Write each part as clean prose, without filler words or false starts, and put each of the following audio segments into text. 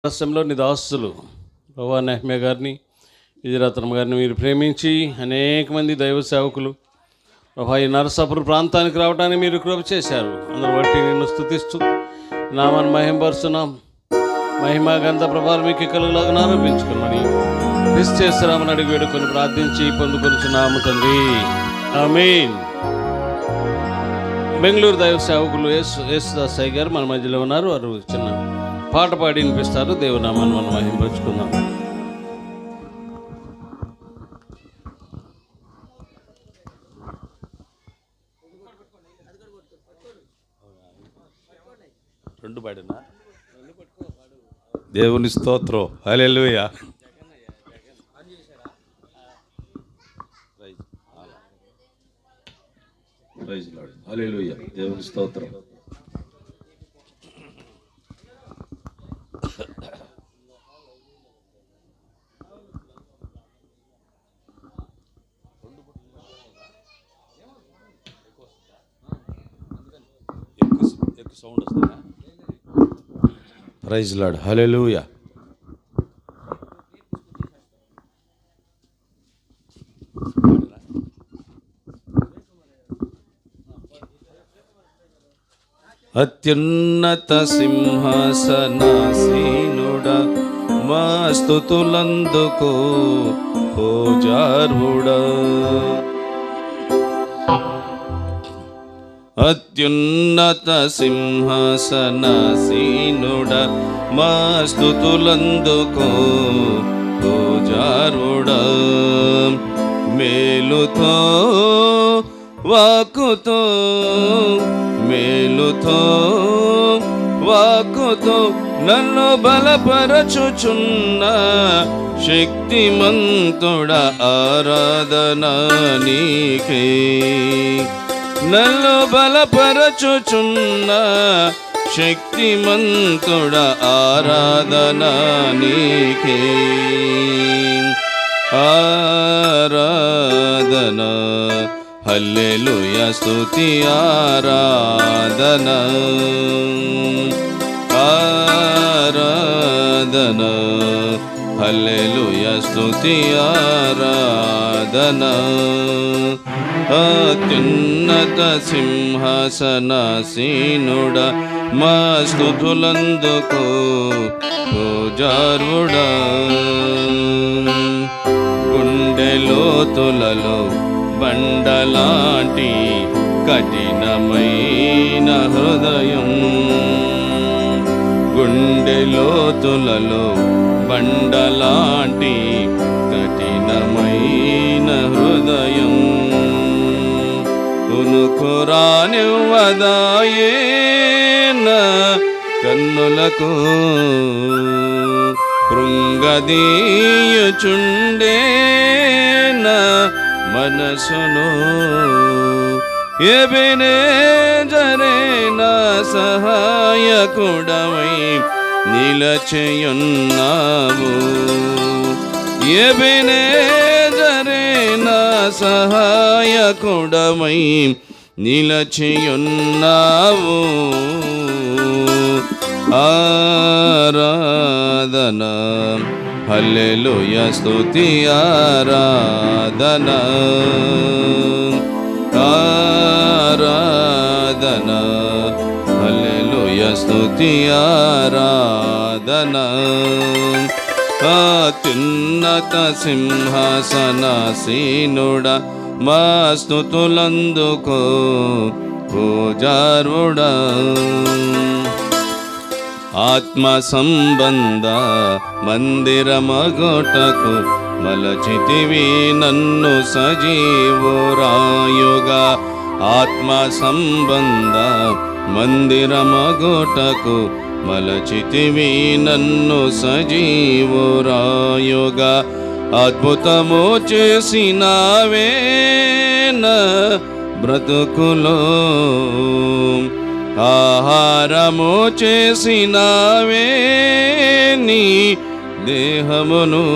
రాష్ట్రంలో నీ దాసులు ప్రభా నెహ్మియా గారిని, విజయరత్నం గారిని మీరు ప్రేమించి అనేక మంది దైవ సేవకులు ప్రభా ఈ నరసాపురం ప్రాంతానికి రావడానికి మీరు కృప చేశారు. అందరూ బట్టి నిన్ను స్తుతిస్తూ నామాన్ని మహింపరుస్తున్నాం. మహిమా గంధ ప్రభావం మీకు కలుగులాగా ఆరోపించుకున్నాను. క్రీస్తు చేస్తున్నామని అడిగి వేడుకొని ప్రార్థించి పొందుకొనిచున్నాము తండ్రి, ఆమేన్. బెంగళూరు దైవ సేవకులు యేసుదాసయ్య గారు మన మధ్యలో ఉన్నారు. వారు చిన్న పాట పాడి వినిపిస్తారు. దేవునామాన్ని మనం మహింపరుచుకుందాం. రెండు పాడినా దేవుని స్తోత్రం, హల్లెలూయా. ప్రైజ్ లార్డ్, హల్లెలూయా. దేవుని స్తోత్రం. ఎక్కువ సౌండ్ వస్తుందా? ప్రైజ్ లార్డ్, హల్లెలూయా. అత్యున్నత సింహాసనాసీనుడా మా స్తుతులందుకో పూజార్హుడా. అత్యున్నత సింహాసనాసీనుడా మా స్తుతులందుకో పూజార్హుడా. మేలుతో వాక్కుతో మేలుతో వాక్కుతో నన్ను బలపరచుచున్న శక్తిమంతుడ ఆరాధన నీకే. నన్ను బలపరచుచున్న శక్తిమంతుడ ఆరాధన నీకే. ఆరాధన హల్లెలూయా, స్తుతి ఆరాధన. ఆరాధన హల్లెలూయా, స్తుతి ఆరాధన. అత్యున్నత సింహాసనాసీనుడా మా స్తుతులందుకో పూజార్హుడా. గుండె లోతులలో బండలాంటి కఠినమైన హృదయం, గుండె లోతులలో బండలాంటి కఠినమైన హృదయం. కునుకురానివ్వదాయే నా కన్నులకు, కృంగదీయుచుండే నా మనసును. ఎబెనేజరే నా సహాయకుడవై నిలచియున్నావు. ఎబెనేజరే నా సహాయకుడవై నిలచియున్నావు. ఆరాధన హల్లెలూయా, స్తుతి ఆరాధన. ఆరాధన హల్లెలూయా, స్తుతి ఆరాధన. అత్యున్నత సింహాసనాసీనుడా మా స్తుతులందుకో పూజార్హుడా. ఆత్మ సంబంధ మందిరమగొటకు మలచితివి నన్ను సజీవురాయుగా. ఆత్మ సంబంధ మందిరమగొటకు మలచితివి నన్ను సజీవురాయుగా. అద్భుతము చేసినావే నా బ్రతుకులో, ఆహారము చేసినావే నీ దేహమును.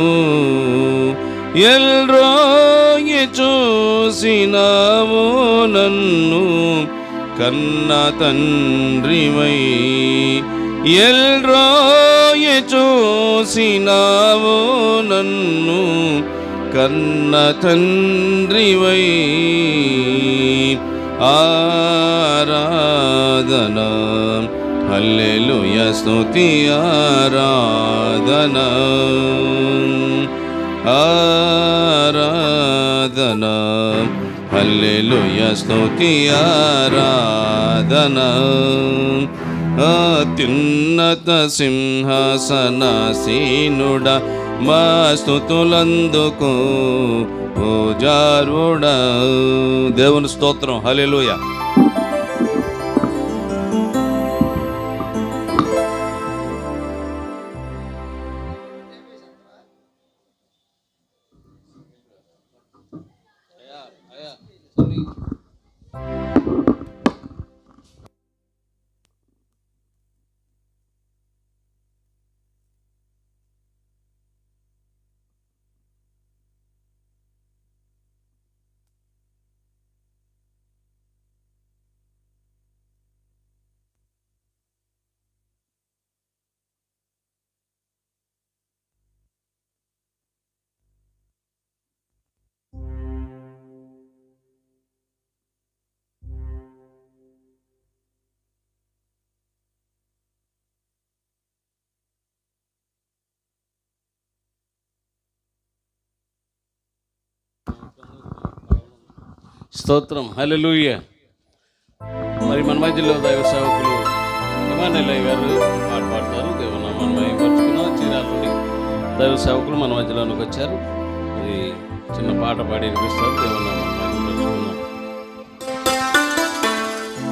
ఎల్రోయి చూసినావు నన్ను కన్న తండ్రివై. ఎల్రోయి చూ మోసినావు నన్ను కన్న తండ్రివై. ఆరాధన హల్లెలూయా స్తుతి ఆరాధన ఆరాధన హల్లెలూయా స్తుతి ఆరాధన. అత్యున్నత సింహాసనాసీనుడా మా స్తుతులందుకు పూజారుడా. దేవుని స్తోత్రం. హల్లెలూయా. స్తోత్రం. హల్లెలూయా. మరి మన మధ్యలో దైవ సేవకులు ఇమానుయేలయ్య గారు పాట పాడతారు. దేవునామాన్ని మహిమపరుచుకున్నాం. చీరాల నుండి దైవ సేవకులు మన మధ్యలోనికి వచ్చారు. మరి చిన్న పాట పాడి వినిపిస్తారు. దేవునామాన్ని మహిమపరుచుకున్నాం.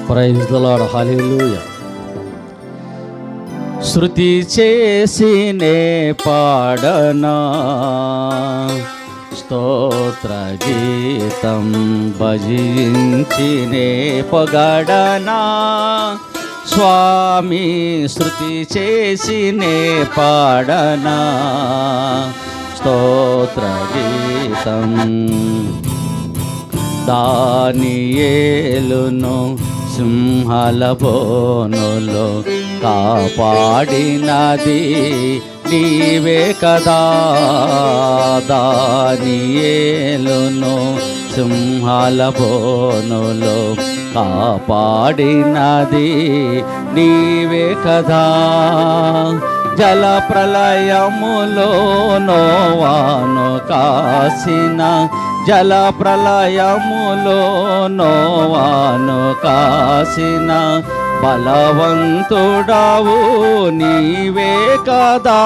Praise the lord. హల్లెలూయా. శృతి చేసినే పాడనా స్తోత్ర గీతం భజించినే పొగడనా స్వామి. శృతి చేసినే పాడనా స్తోత్ర గీతం. దానియేలును సింహాల బోనులో కాపాడినది నీవే కదా. దానియేలును సింహాల బోనులో కాపాడినది నీవే కదా. జల ప్రళయములో నోవాను కాసిన జల ప్రళయములో నోవాను కాసిన బలవంతుడావు నీవే కదా.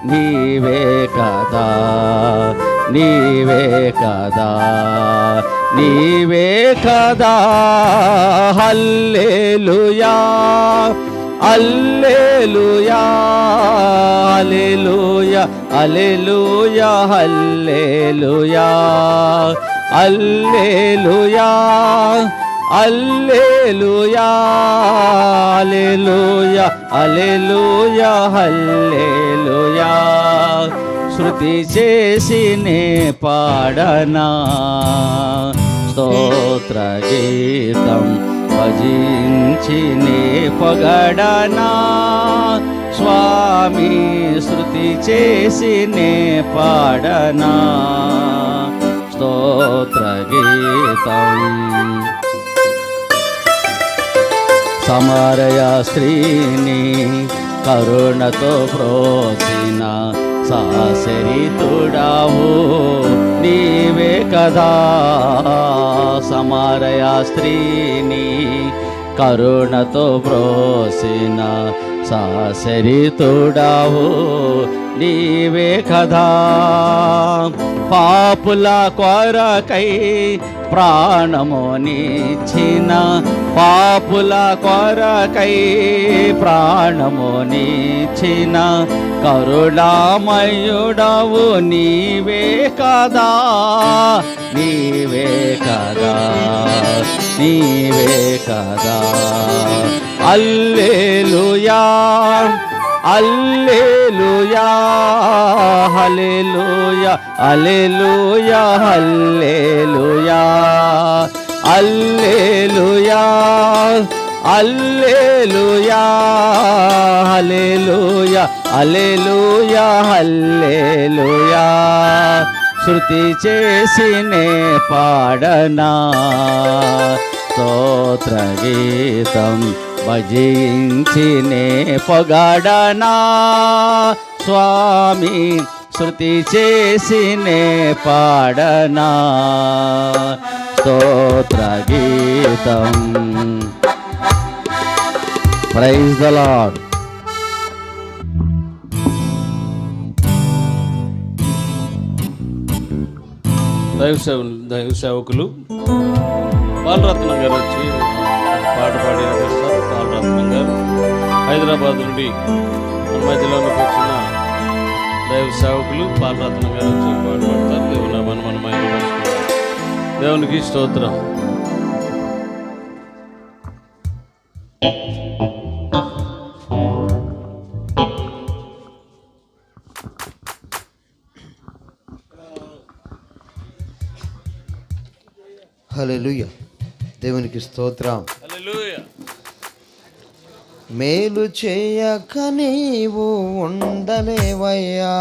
నీవే కదా నీవే కదా నీవే కదా. హల్లెలూయా హల్లెలూయా హల్లెలూయా హల్లెలూయా హల్లెలూయా హల్లెలూయా హల్లెలూయా హల్లెలూయా హల్లెలూయా హల్లెలూయా. శృతి చేసినే పాడనా స్తోత్ర గీతం భజించినే పొగడనా స్వామి. శృతి చేసినే పాడనా స్తోత్ర గీతం. సమరయ స్త్రీని కరుణతో ప్రోసిన సాసరితుడావు నీవే కదా. సమరయ స్త్రీని కరుణతో ప్రోసిన సాసరితుడావు నీవే కదా. పాపుల కొరకై ప్రాణమునిచ్చిన పాపుల కొరకై ప్రాణమునిచ్చిన కరుణామయుడవు నీవే కదా. నీవే కదా నీవే కదా. హల్లెలూయా హల్లెలూయా హల్లెలూయా హల్లెలూయా హల్లెలూయా హల్లెలూయా హల్లెలూయా హల్లెలూయా హల్లెలూయా హల్లెలూయా శృతి చేసినే పాడనా స్తోత్ర గీతం భజించినే పొగడనా స్వామి శృతి చేసినే పాడనా స్తోత్ర గీతం. Praise the lord. దైవ సేవకులు బాలరత్నం గారు వచ్చి పాట పాడి వినిపిస్తారు. బాలరత్నం గారు హైదరాబాద్ నుండి మన మధ్యలోకి వచ్చిన దైవ సేవకులు బాలరత్నం గారు వచ్చి పాట పాడతారు. దేవుని మనం మహిమపరుచుకుంటాం. దేవునికి స్తోత్రం. హల్లెలూయా. దేవునికి స్తోత్రం. హల్లెలూయా. మేలు చేయక నీవు ఉండలేవయ్యా,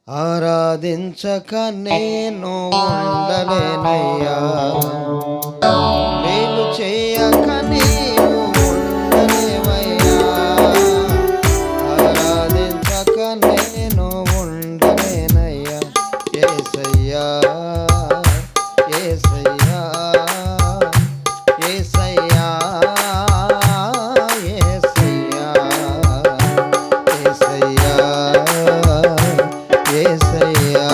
ఆరాధించక నేను ఉండలేనయ్యా. మేలు చేయక నీవు ఉండలేవయ్యా, ఆరాధించక నేను ఉండలేనయ్యా. యేసయ్యా యేసయ్యా యేసయ్యా యేసయ్యా యేసయ్యా యేసయ్యా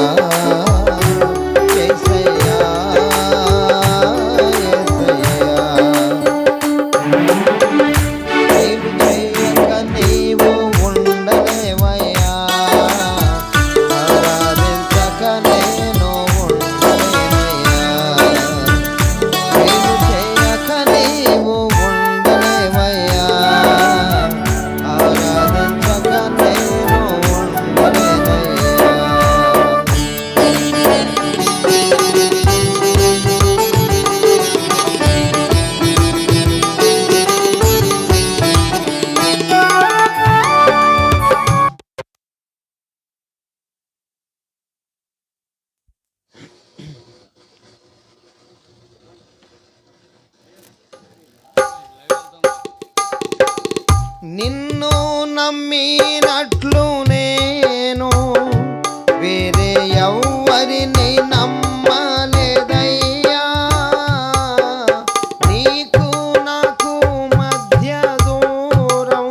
యేసయ్యా నీవు చేయక నీవు ఉండలేవయ్యా, ఆరాధించక నేను ఉండలేనయ్యా. నీవు చేయక నీవు ఉండలేవయ్యా, ఆరాధించక నేను ఉండలేనయ్యా. నిన్ను నమ్మినట్లు నేను వేరే ఎవ్వరిని నమ్మలేదయ్యా. నీకు నాకు మధ్య దూరం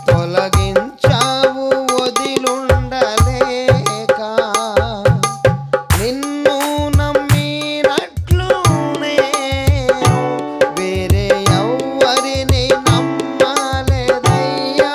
తొలగించావు వదిలుండలేక. నిన్ను నమ్మినట్లు నేను వేరే ఎవ్వరిని నమ్మలేదయ్యా.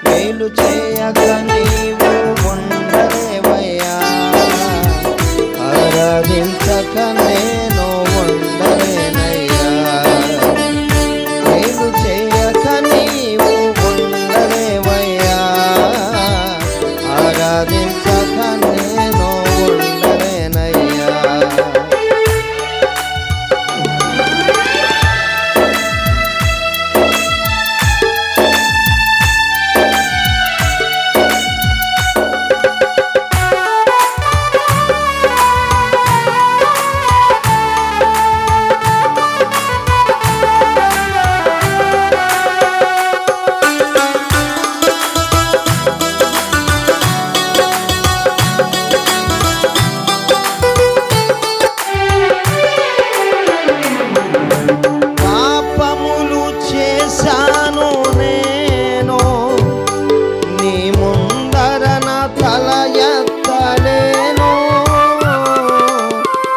మేలు చేయక నీవు ఉండలేవయ్యా, ఆరాధించక నేను ఉండలేనయ్యా. మేలు చేయక నీవు ఉండలేవయ్యా, ఆరాధించక నేను ఉండలేనయ్యా. పాపములు చేశాను నేను, నీ ముందర నా తల ఎత్తలేను.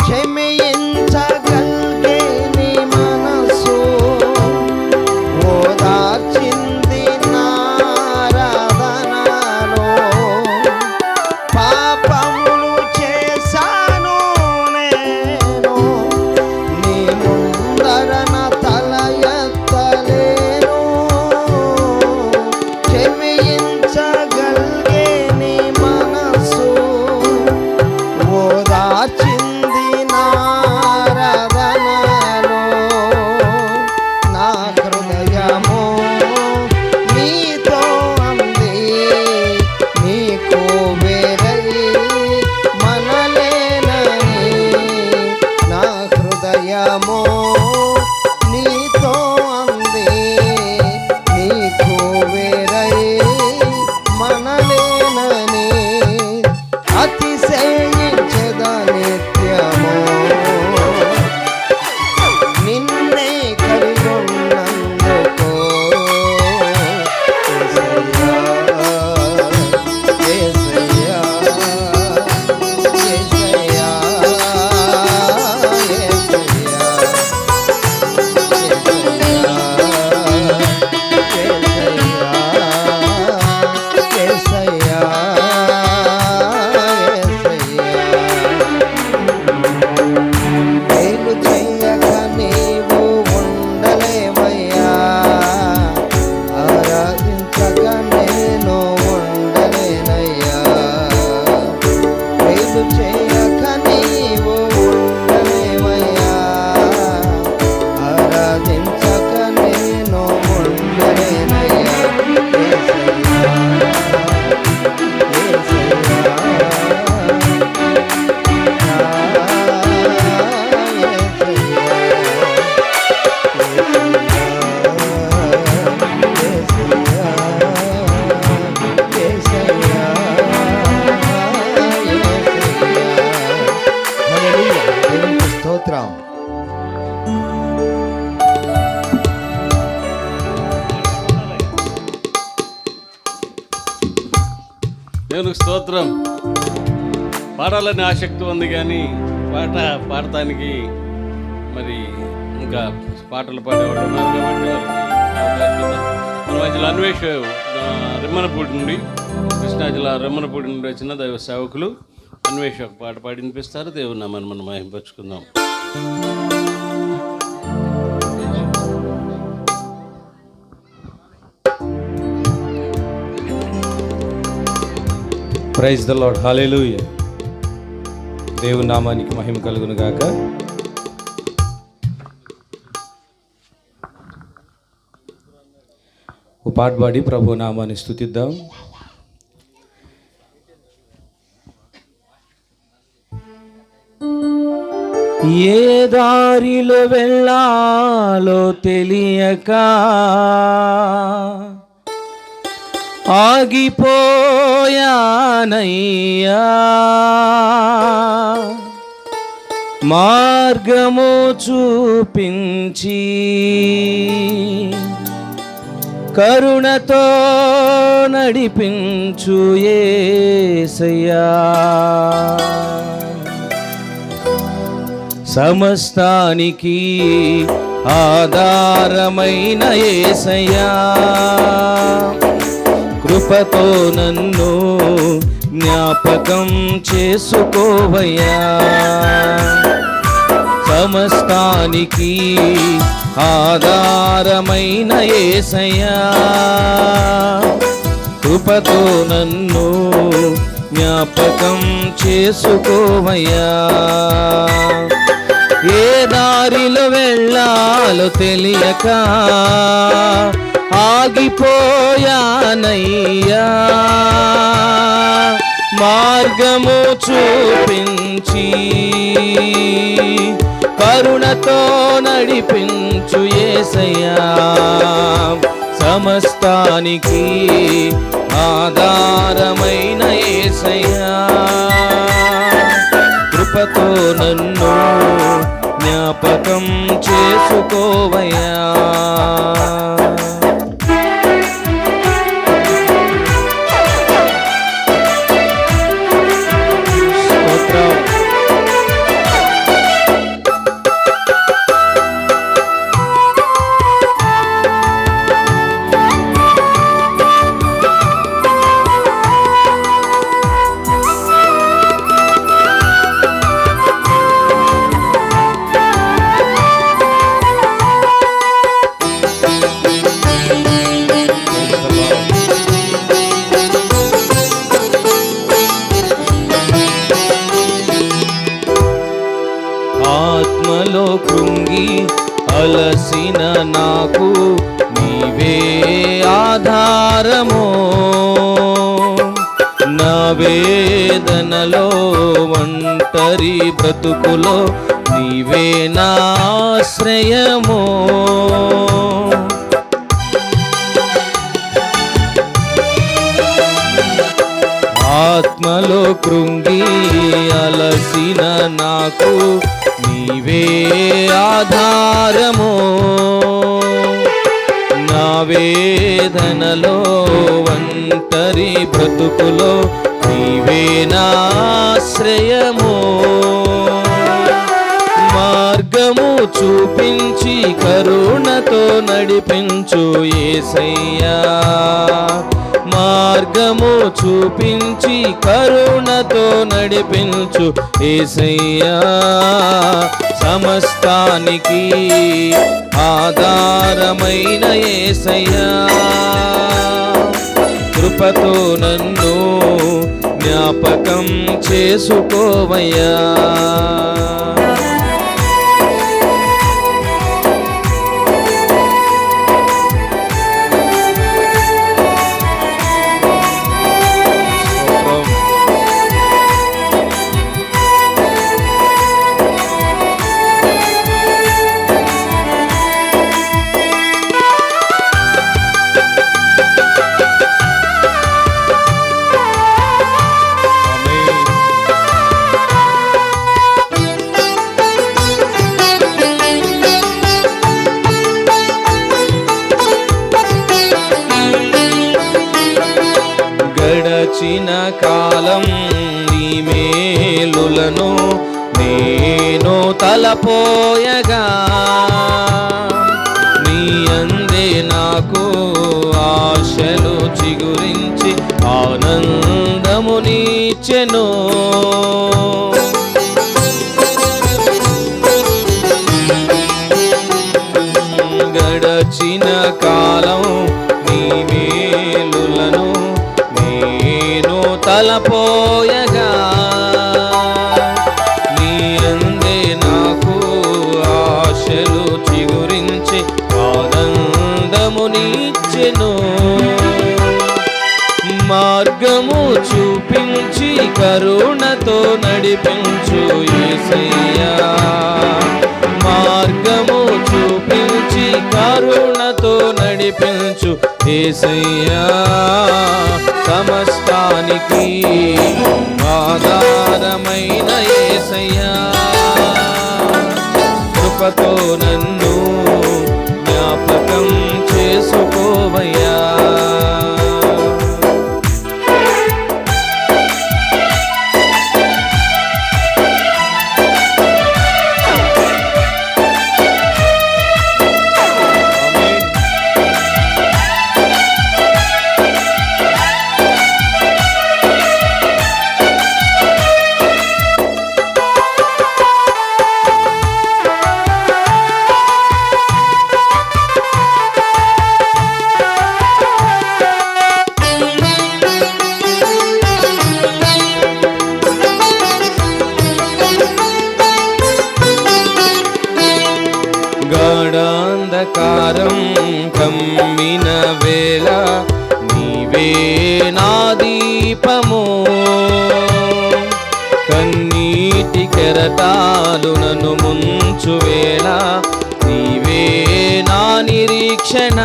క్షమించగలిగే నీ మనసు ఓదార్చింది నారాధనలో. పాపములు చేశాను నేను, నీ ముందర నా తల ఎత్తలేను. క్షమించగలిగే నీ మనసు ఓదార్చింది నారాధనలో. నా హృదయము నీతో అంది, నీకు వేరై మనలేనని. నా హృదయము నీతో అంది, నీకు వేరై మనలేనని. అతిశయించెద నిత్యము నిన్నే కలిగొన్నందుకు. యేసయ్యా, యేసయ్యా, మేలు చెయ్యక నీవు ఉండలేవయ్యా, ఆరాధించక నేను ఉండలేనయ్యా. మేలు చేయక నీవు ఉండలేవయ్యా, ఆరాధించక నేను ఉండలేనయ్యా. స్తోత్రం. దేవునికి స్తోత్రం. పాడాలని ఆసక్తి ఉంది కానీ పాడటానికి మరి ఇంకా పాటలు పాడేవాళ్ళు ఉన్నారు కాబట్టి వారికి అవకాశం ఇద్దాం. మన మధ్యలో అన్వేష్ రెమ్మనపూడి నుండి, కృష్ణా జిల్లా రెమ్మనపూడి నుండి వచ్చిన దైవ సేవకులు అన్వేష్ ఒక పాట పాడి వినిపిస్తారు. దేవుని నామాన్ని మనం మహింపరుచుకుందాం. ప్రైజ్ ద లార్డ్, హల్లెలూయా. దేవుని నామానికి మహిమ కలుగును గాక. ఓ పాట పాడి ప్రభు నామాన్ని స్తుతిద్దాం. ఏ దారిలో వెళ్ళాలో తెలియక ఆగిపోయానయ్యా, మార్గము చూపించి కరుణతో నడిపించు యేసయ్యా, సమస్తానికి ఆధారమైన యేసయ్యా, కృపతో నన్ను జ్ఞాపకం చేసుకోవయ్యా, సమస్తానికి ఆధారమైన యేసయ్యా, కృపతో నన్ను జ్ఞాపకం చేసుకోవయ్యా. ఏ దారిలో వెళ్ళాలో తెలియక ఆగిపోయానయ్యా, మార్గము చూపించి కరుణతో నడిపించు యేసయ్యా, సమస్తానికి ఆధారమైన యేసయ్యా, కృపతో నన్ను జ్ఞాపకం చేసుకోవయ్యా. ఆత్మలో కృంగి అలసిన నాకు నీవే ఆధారమో, నా వేదనలో ఒంటరి బ్రతుకులో నీవే నా ఆశ్రయమో, ఆత్మలో కృంగి అలసిన నాకు నీవే ఆధారమో, నా వేదనలో ఒంటరి బ్రతుకులో నీవే నా ఆశ్రయమో, మార్గము చూపించి కరుణతో నడిపించు యేసయ్యా, మార్గము చూపించి కరుణతో నడిపించు యేసయ్యా, సమస్తానికి ఆధారమైన యేసయ్యా, కృపతో నన్ను జ్ఞాపకం చేసుకోవయ్యా. గడచిన కాలం నీ మేలులను నేను తలపోయగా, నీ అందే నాకు ఆశలు చిగురించి ఆనందము నీచెను, గడచిన కాలం నీ మేలులను నేను తలపోయగా, నీ అందే నాకు ఆశలు చిగురించి ఆనందము నీచెను, మార్గము చూపించి కరుణతో నడిపించు యేసయ్యా, మార్గము చూపించి కరుణతో నడిపించు యేసయ్యా, సమస్తానికి ఆధారమైన యేసయ్యా, కృపతో నన్ను జ్ఞాపకం చేసుకోవయ్యా. దీపము, కన్నీటి కెరటాలు నన్ను ముంచు వేళ నీవే నా నిరీక్షణ.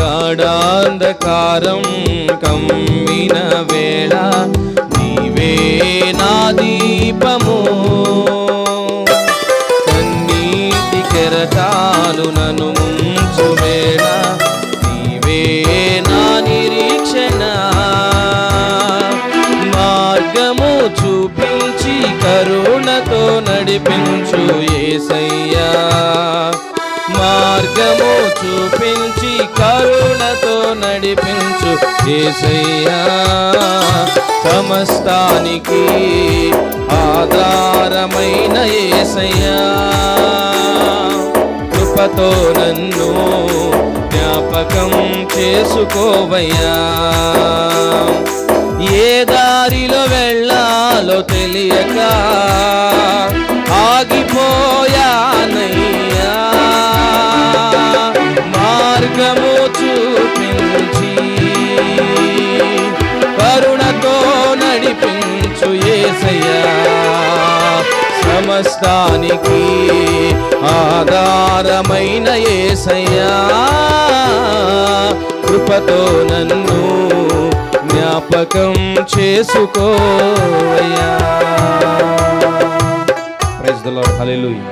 గాఢాంధకారం కమ్మిన వేళ నీవే నా దీపము, కన్నీటి కెరటాలు నన్ను ముంచు వేళ నీవే నా నిరీక్షణ. మార్గము చూపించి కరుణతో నడిపించు యేసయ్యా, మార్గము చూపించి కరుణతో నడిపించు యేసయ్యా. సమస్తానికి ఆధారమైన యేసయ్యా, కృపతో నన్ను జ్ఞాపకం చేసుకోవయ్యా. ఏ దారిలో వెళ్ళాలో తెలియక ఆగిపోయానయ్యా, మార్గము చూపించి కరుణతో నడిపించు యేసయ్యా. సమస్తానికి ఆధారమైన యేసయ్యా, కృపతో నన్ను జ్ఞాపకం చేసుకోవయ్యా. Praise the lord. హల్లెలూయా.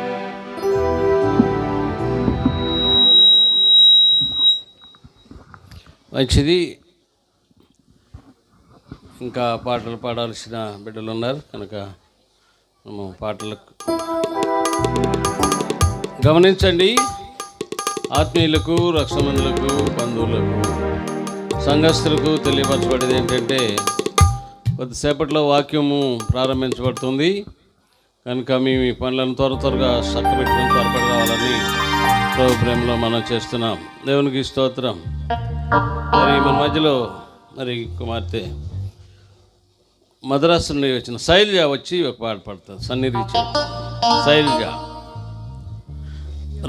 మంచిది. ఇంకా పాటలు పాడాల్సిన బిడ్డలు ఉన్నారు కనుక మనము పాటలకు గమనించండి. ఆత్మీయులకు, రక్షమందులకు, బంధువులకు, సంఘస్థులకు తెలియపరచబడేది ఏంటంటే కొద్దిసేపట్లో వాక్యము ప్రారంభించబడుతుంది కనుక మీ పనులను త్వరగా చక్కబెట్టుకుని త్వరపడి రావాలని ప్రభు ప్రేమలో మనం చేస్తున్నాం. దేవునికి స్తోత్రం. మరి మన మధ్యలో మరి కుమార్తె మద్రాసు నుండి వచ్చిన శైలజ వచ్చి ఒక పాట పాడుతుంది. సన్నిధి శైలజ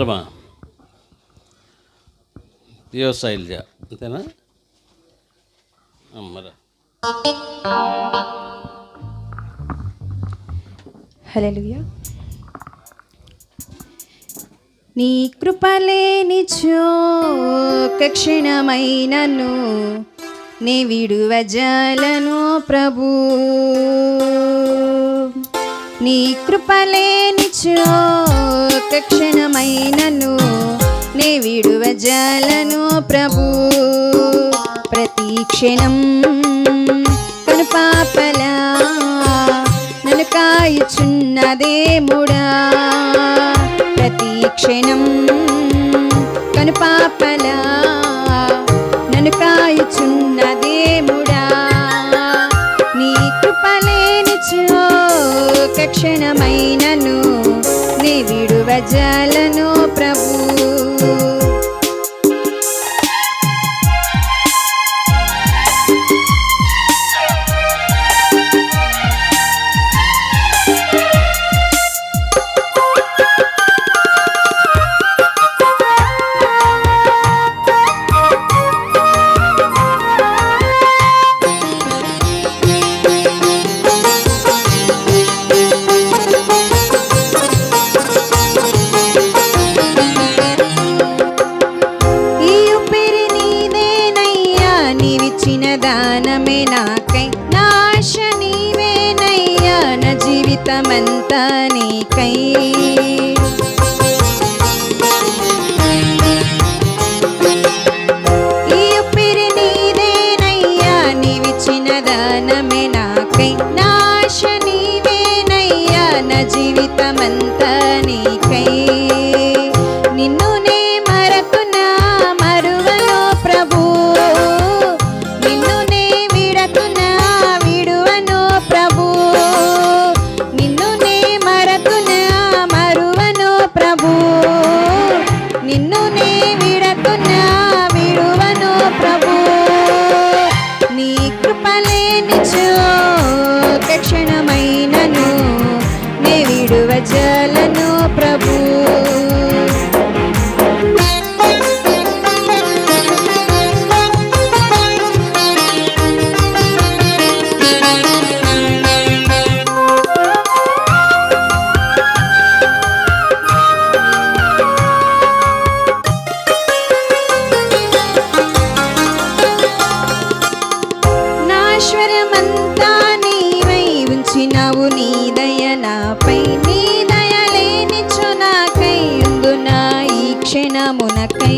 రమా యో శైలజ అంతేనా అమ్మరా. హల్లెలూయా. నీ కృపలేనిచో క్షణమైనను నే విడువజాలను ప్రభు, నీ కృపలేనిచో క్షణమైనను నే విడువజాలను ప్రభు. ప్రతి క్షణం కనుపాపలా నన్ను కాయుచున్నదేముడా, ప్రతి క్షణం కనుపాపలా నన్ను కాయుచున్నదేముడా. నీ కృపలేనిచో క్షణమైనను నే విడువజాలను ప్రభు. క్షణమునకై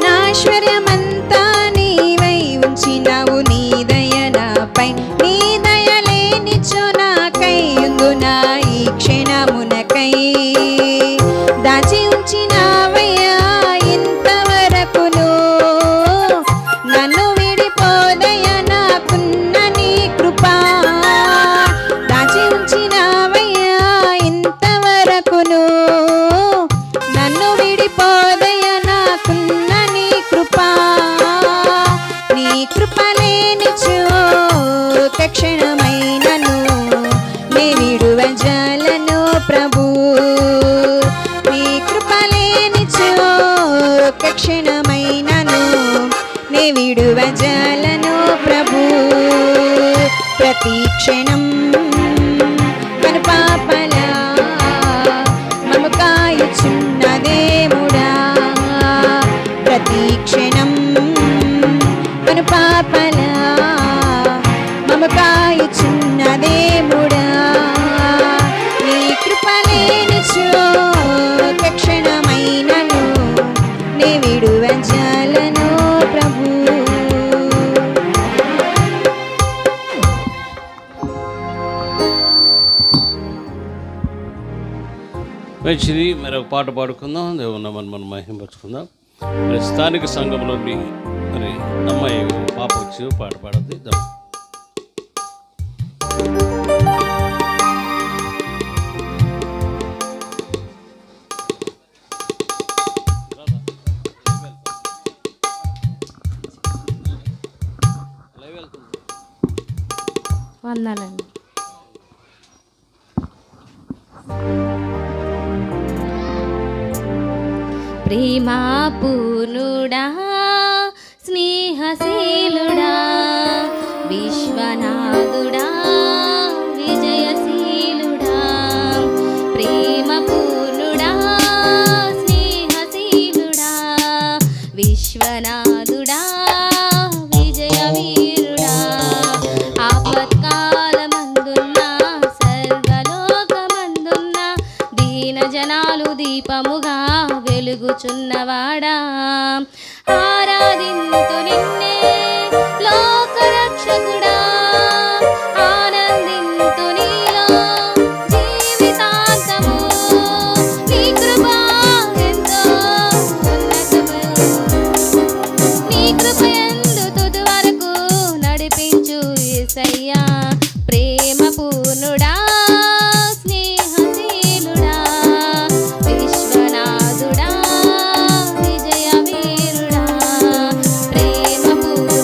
నాశ్వర్యమంతా నీవై ఉంచినవు నీ దయ నాపై నీ దయలేనిచో నాకై ఉందునా ఈ క్షణమునకై దాచి ఉంచినవయ్యా ఇంతవరకును నన్ను విడిపోదయ నాకున్న నీ కృపా దాచి ఉంచినవయ్యా ఇంతవరకును నన్ను విడిపోదయ నాకున్న నీ కృపా నీ కృప లేనిచో క్షణమైనను నే విడువజాలను ప్రభు నీ కృప లేనిచో క్షణమైనను నే విడువజాలను ప్రభు ప్రతి క్షణం మన పాపలా మము కాయుచున్న దేవుడా ప్రతి క్షణం మన పాపలా మము కాయుచున్న దేవుడా నీ కృప లేనిచో క్షణమైనను నే విడువజాలను ప్రభు మంచిది. మరి ఒక పాట పాడుకుందాం, దేవుని మనం మహింపరుచుకుందాం. మరి స్థానిక సంఘంలో మీ మరి అమ్మాయి పాప వచ్చి పాట పాడద్ది. వందనండి. ప్రేమా పూర్ణుడా స్నేహశీలుడా విశ్వనాథుడా విజయశీలుడా ప్రేమ పూర్ణుడా స్నేహశీలుడా విశ్వనాథుడా విజయవీరుడా ఆపత్కాలమందున్న సర్వలోకమందున్న దీన జనాలు దీపముగా వెలుగుచున్నవాడా ఆరాధింతు నిన్నే లోకరక్షకుడా ఆనందింతు నీలో జీవితాంతము నీ కృప ఎంతో ఉన్నతము నీ కృప యందు తుది వరకు నడిపించు యేసయ్యా ప్రేమ పూర్ణుడా స్నేహశీలుడా విశ్వనాథుడా విజయవీరుడా ప్రేమ పూర్ణుడా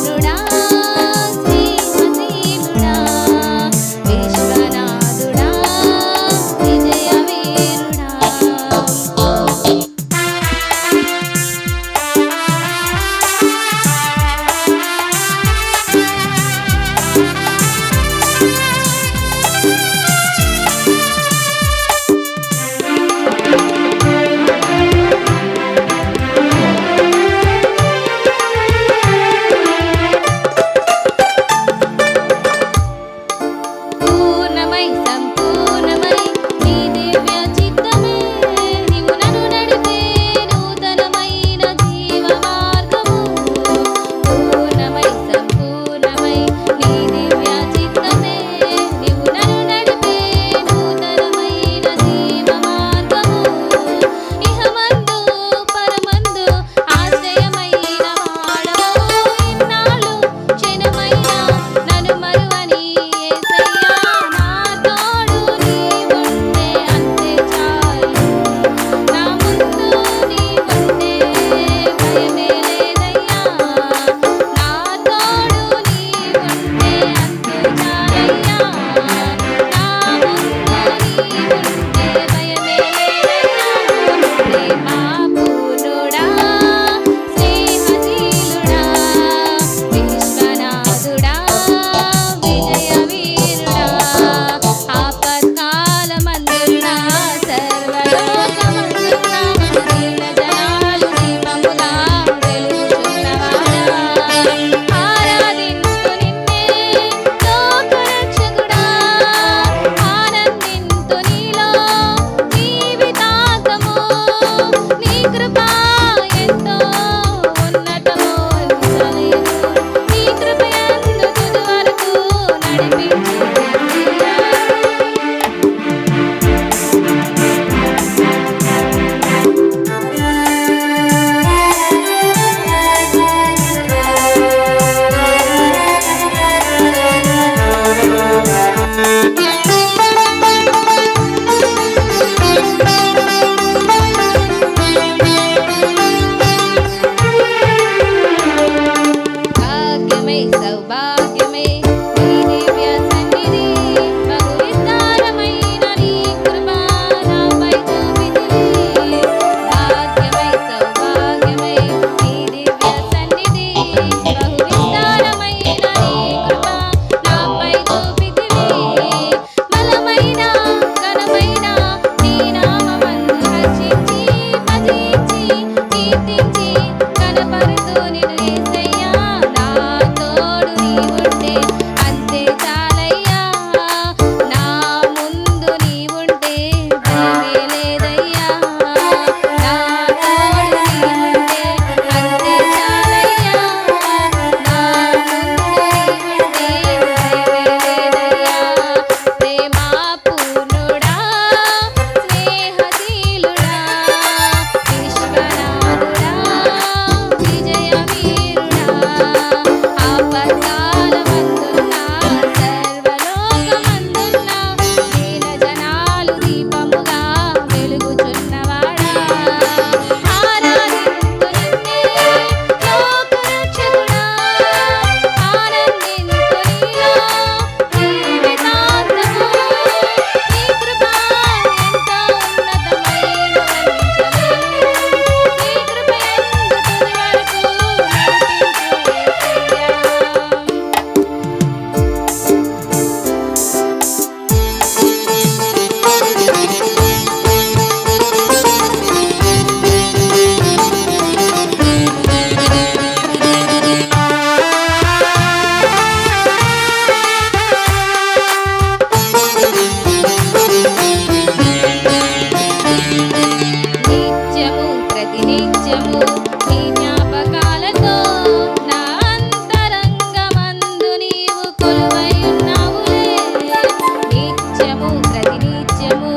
ప్రతినిత్యము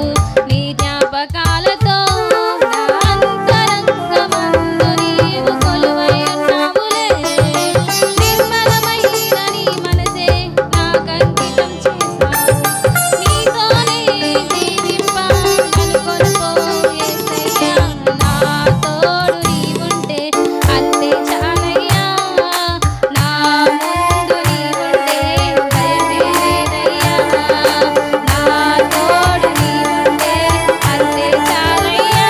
నీ జ్ఞాపకాలతో నా అంతరంగమందు నీవు కొలువై ఉన్నావులే. నిర్మలమైన నీ మనసే నాకంకితం చేశావు. నీతోనే జీవింపాలనుకొనుకో యేసయ్యా. నా తోడు నీవుంటే అంతే చాలయ్యా. నా ముందు నీవుంటే భయమే లేదయ్యా. నా తోడు నీవుంటే అంతే చాలయ్యా.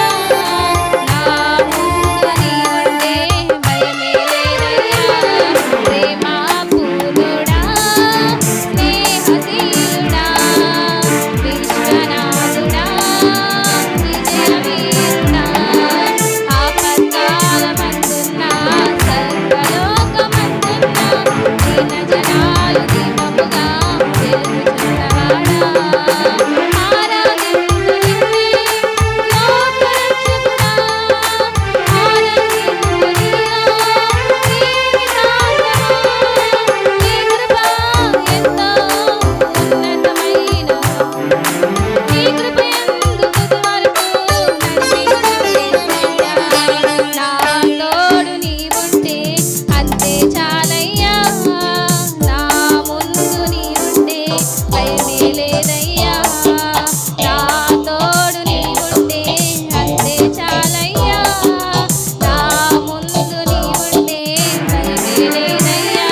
నా ముందు నీవుంటే భయమే లేదయ్యా. ప్రేమాపూర్ణుడా, స్నేహశీలుడా, విశ్వనాథుడా, విజయవీరుడా, ఆపత్కాలమందున్న సర్వలోకమందున్న దీన జనాలు దీపముగా వెలుగుచున్నవాడా. ఆరాధించు నిన్నే లోకరక్షకుడా. ఆనందించు నీలో జీవితాంతము. నీ కృప ఎంతో ఉన్నతమైన నీ కృపయందు తుదివరకు నడిపించు యేసయ్యా. నా తోడు నీవుంటే అంతే చాలయ్యా. నా ముందు నీవుంటే భయమే లేదయ్యా. నా తోడు నీవుంటే అంతే చాలయ్యా. నా ముందు నీవుంటే భయమే లేదయ్యా.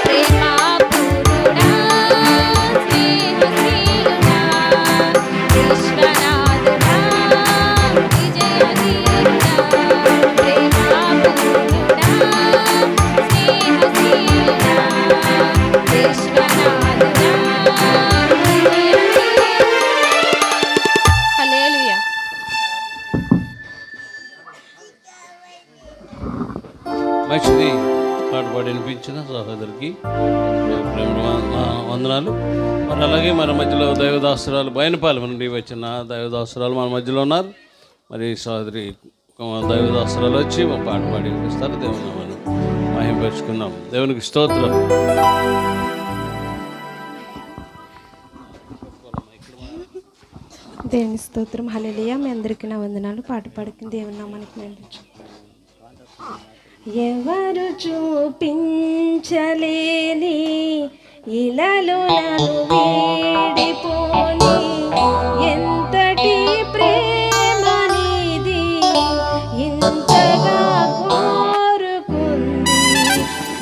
ప్రేమాపూర్ణుడా, స్నేహశీలుడా, విశ్వనాథుడా, విజయవీరుడా, ప్రేమాపూర్ణుడా, స్నేహశీలుడా, విశ్వనాథుడా, విజయవీరుడా. హల్లెలూయా. మంచిది. పాట పాడి వినిపించిన సహోదరికి ప్రేమ వందనాలు. మరి అలాగే మన మధ్యలో దైవదాసురాలు బయనపాలెం నుండి వచ్చిన దైవదాసురాలు మన మధ్యలో ఉన్నారు. మరి సహోదరి దైవదాసురాలు వచ్చి మా పాట పాడి వినిపిస్తారు. దేవుని మనం మహింపరుచుకుందాం. దేవునికి స్తోత్రం. దేవుని స్తోత్రం. హల్లెలూయా. మీ అందరికీ నా వందనాలు. పాట పాడుకుని దేవుని నామానికి మేలుచు. ఎవరు చూపించలేని ఇలలో నన్ను వీడిపోని ఎంతటి ప్రేమ నీది ఇంతగా కోరుకుంది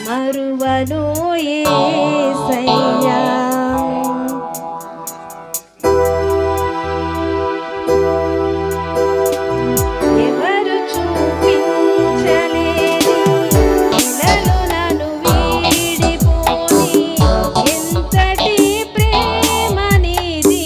మరువను యేసయ్యా. ఎవరు చూపించలేని ఇలలో నన్ను వీడిపోని ఎంతటి ప్రేమ నీది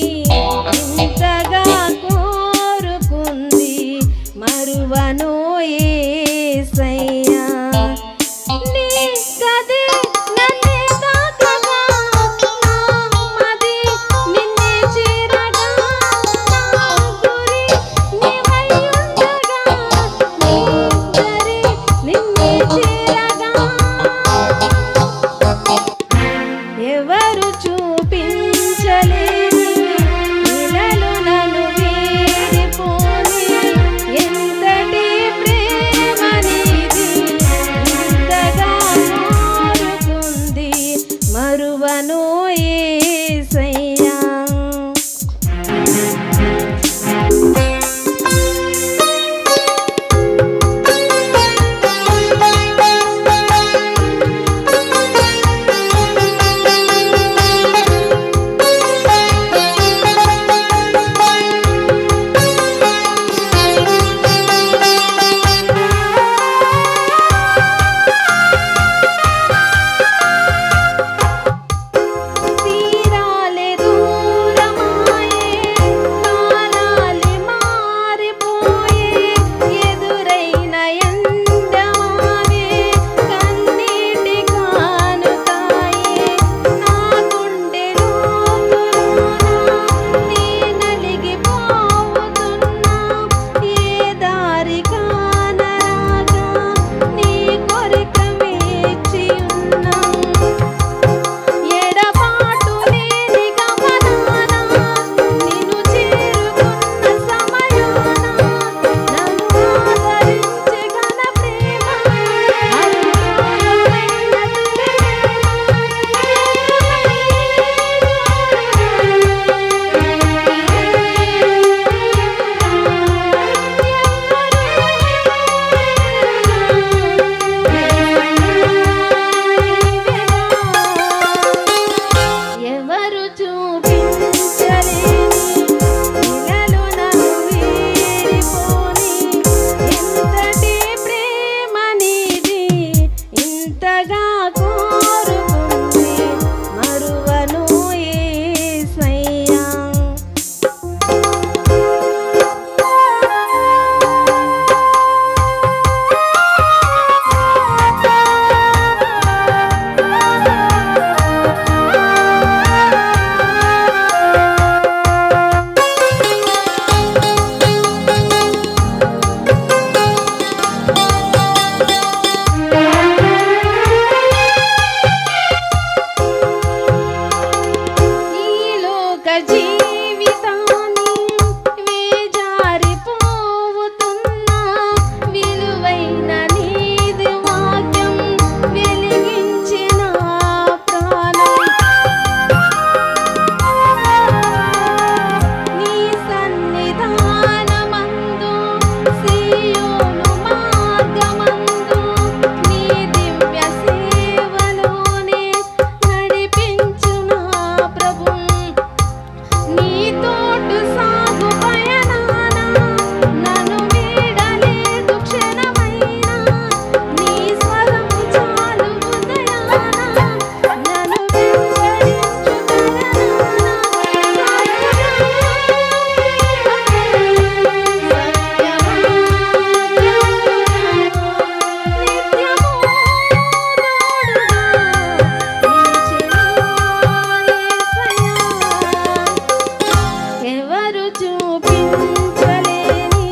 ఎవరు చూపించలేని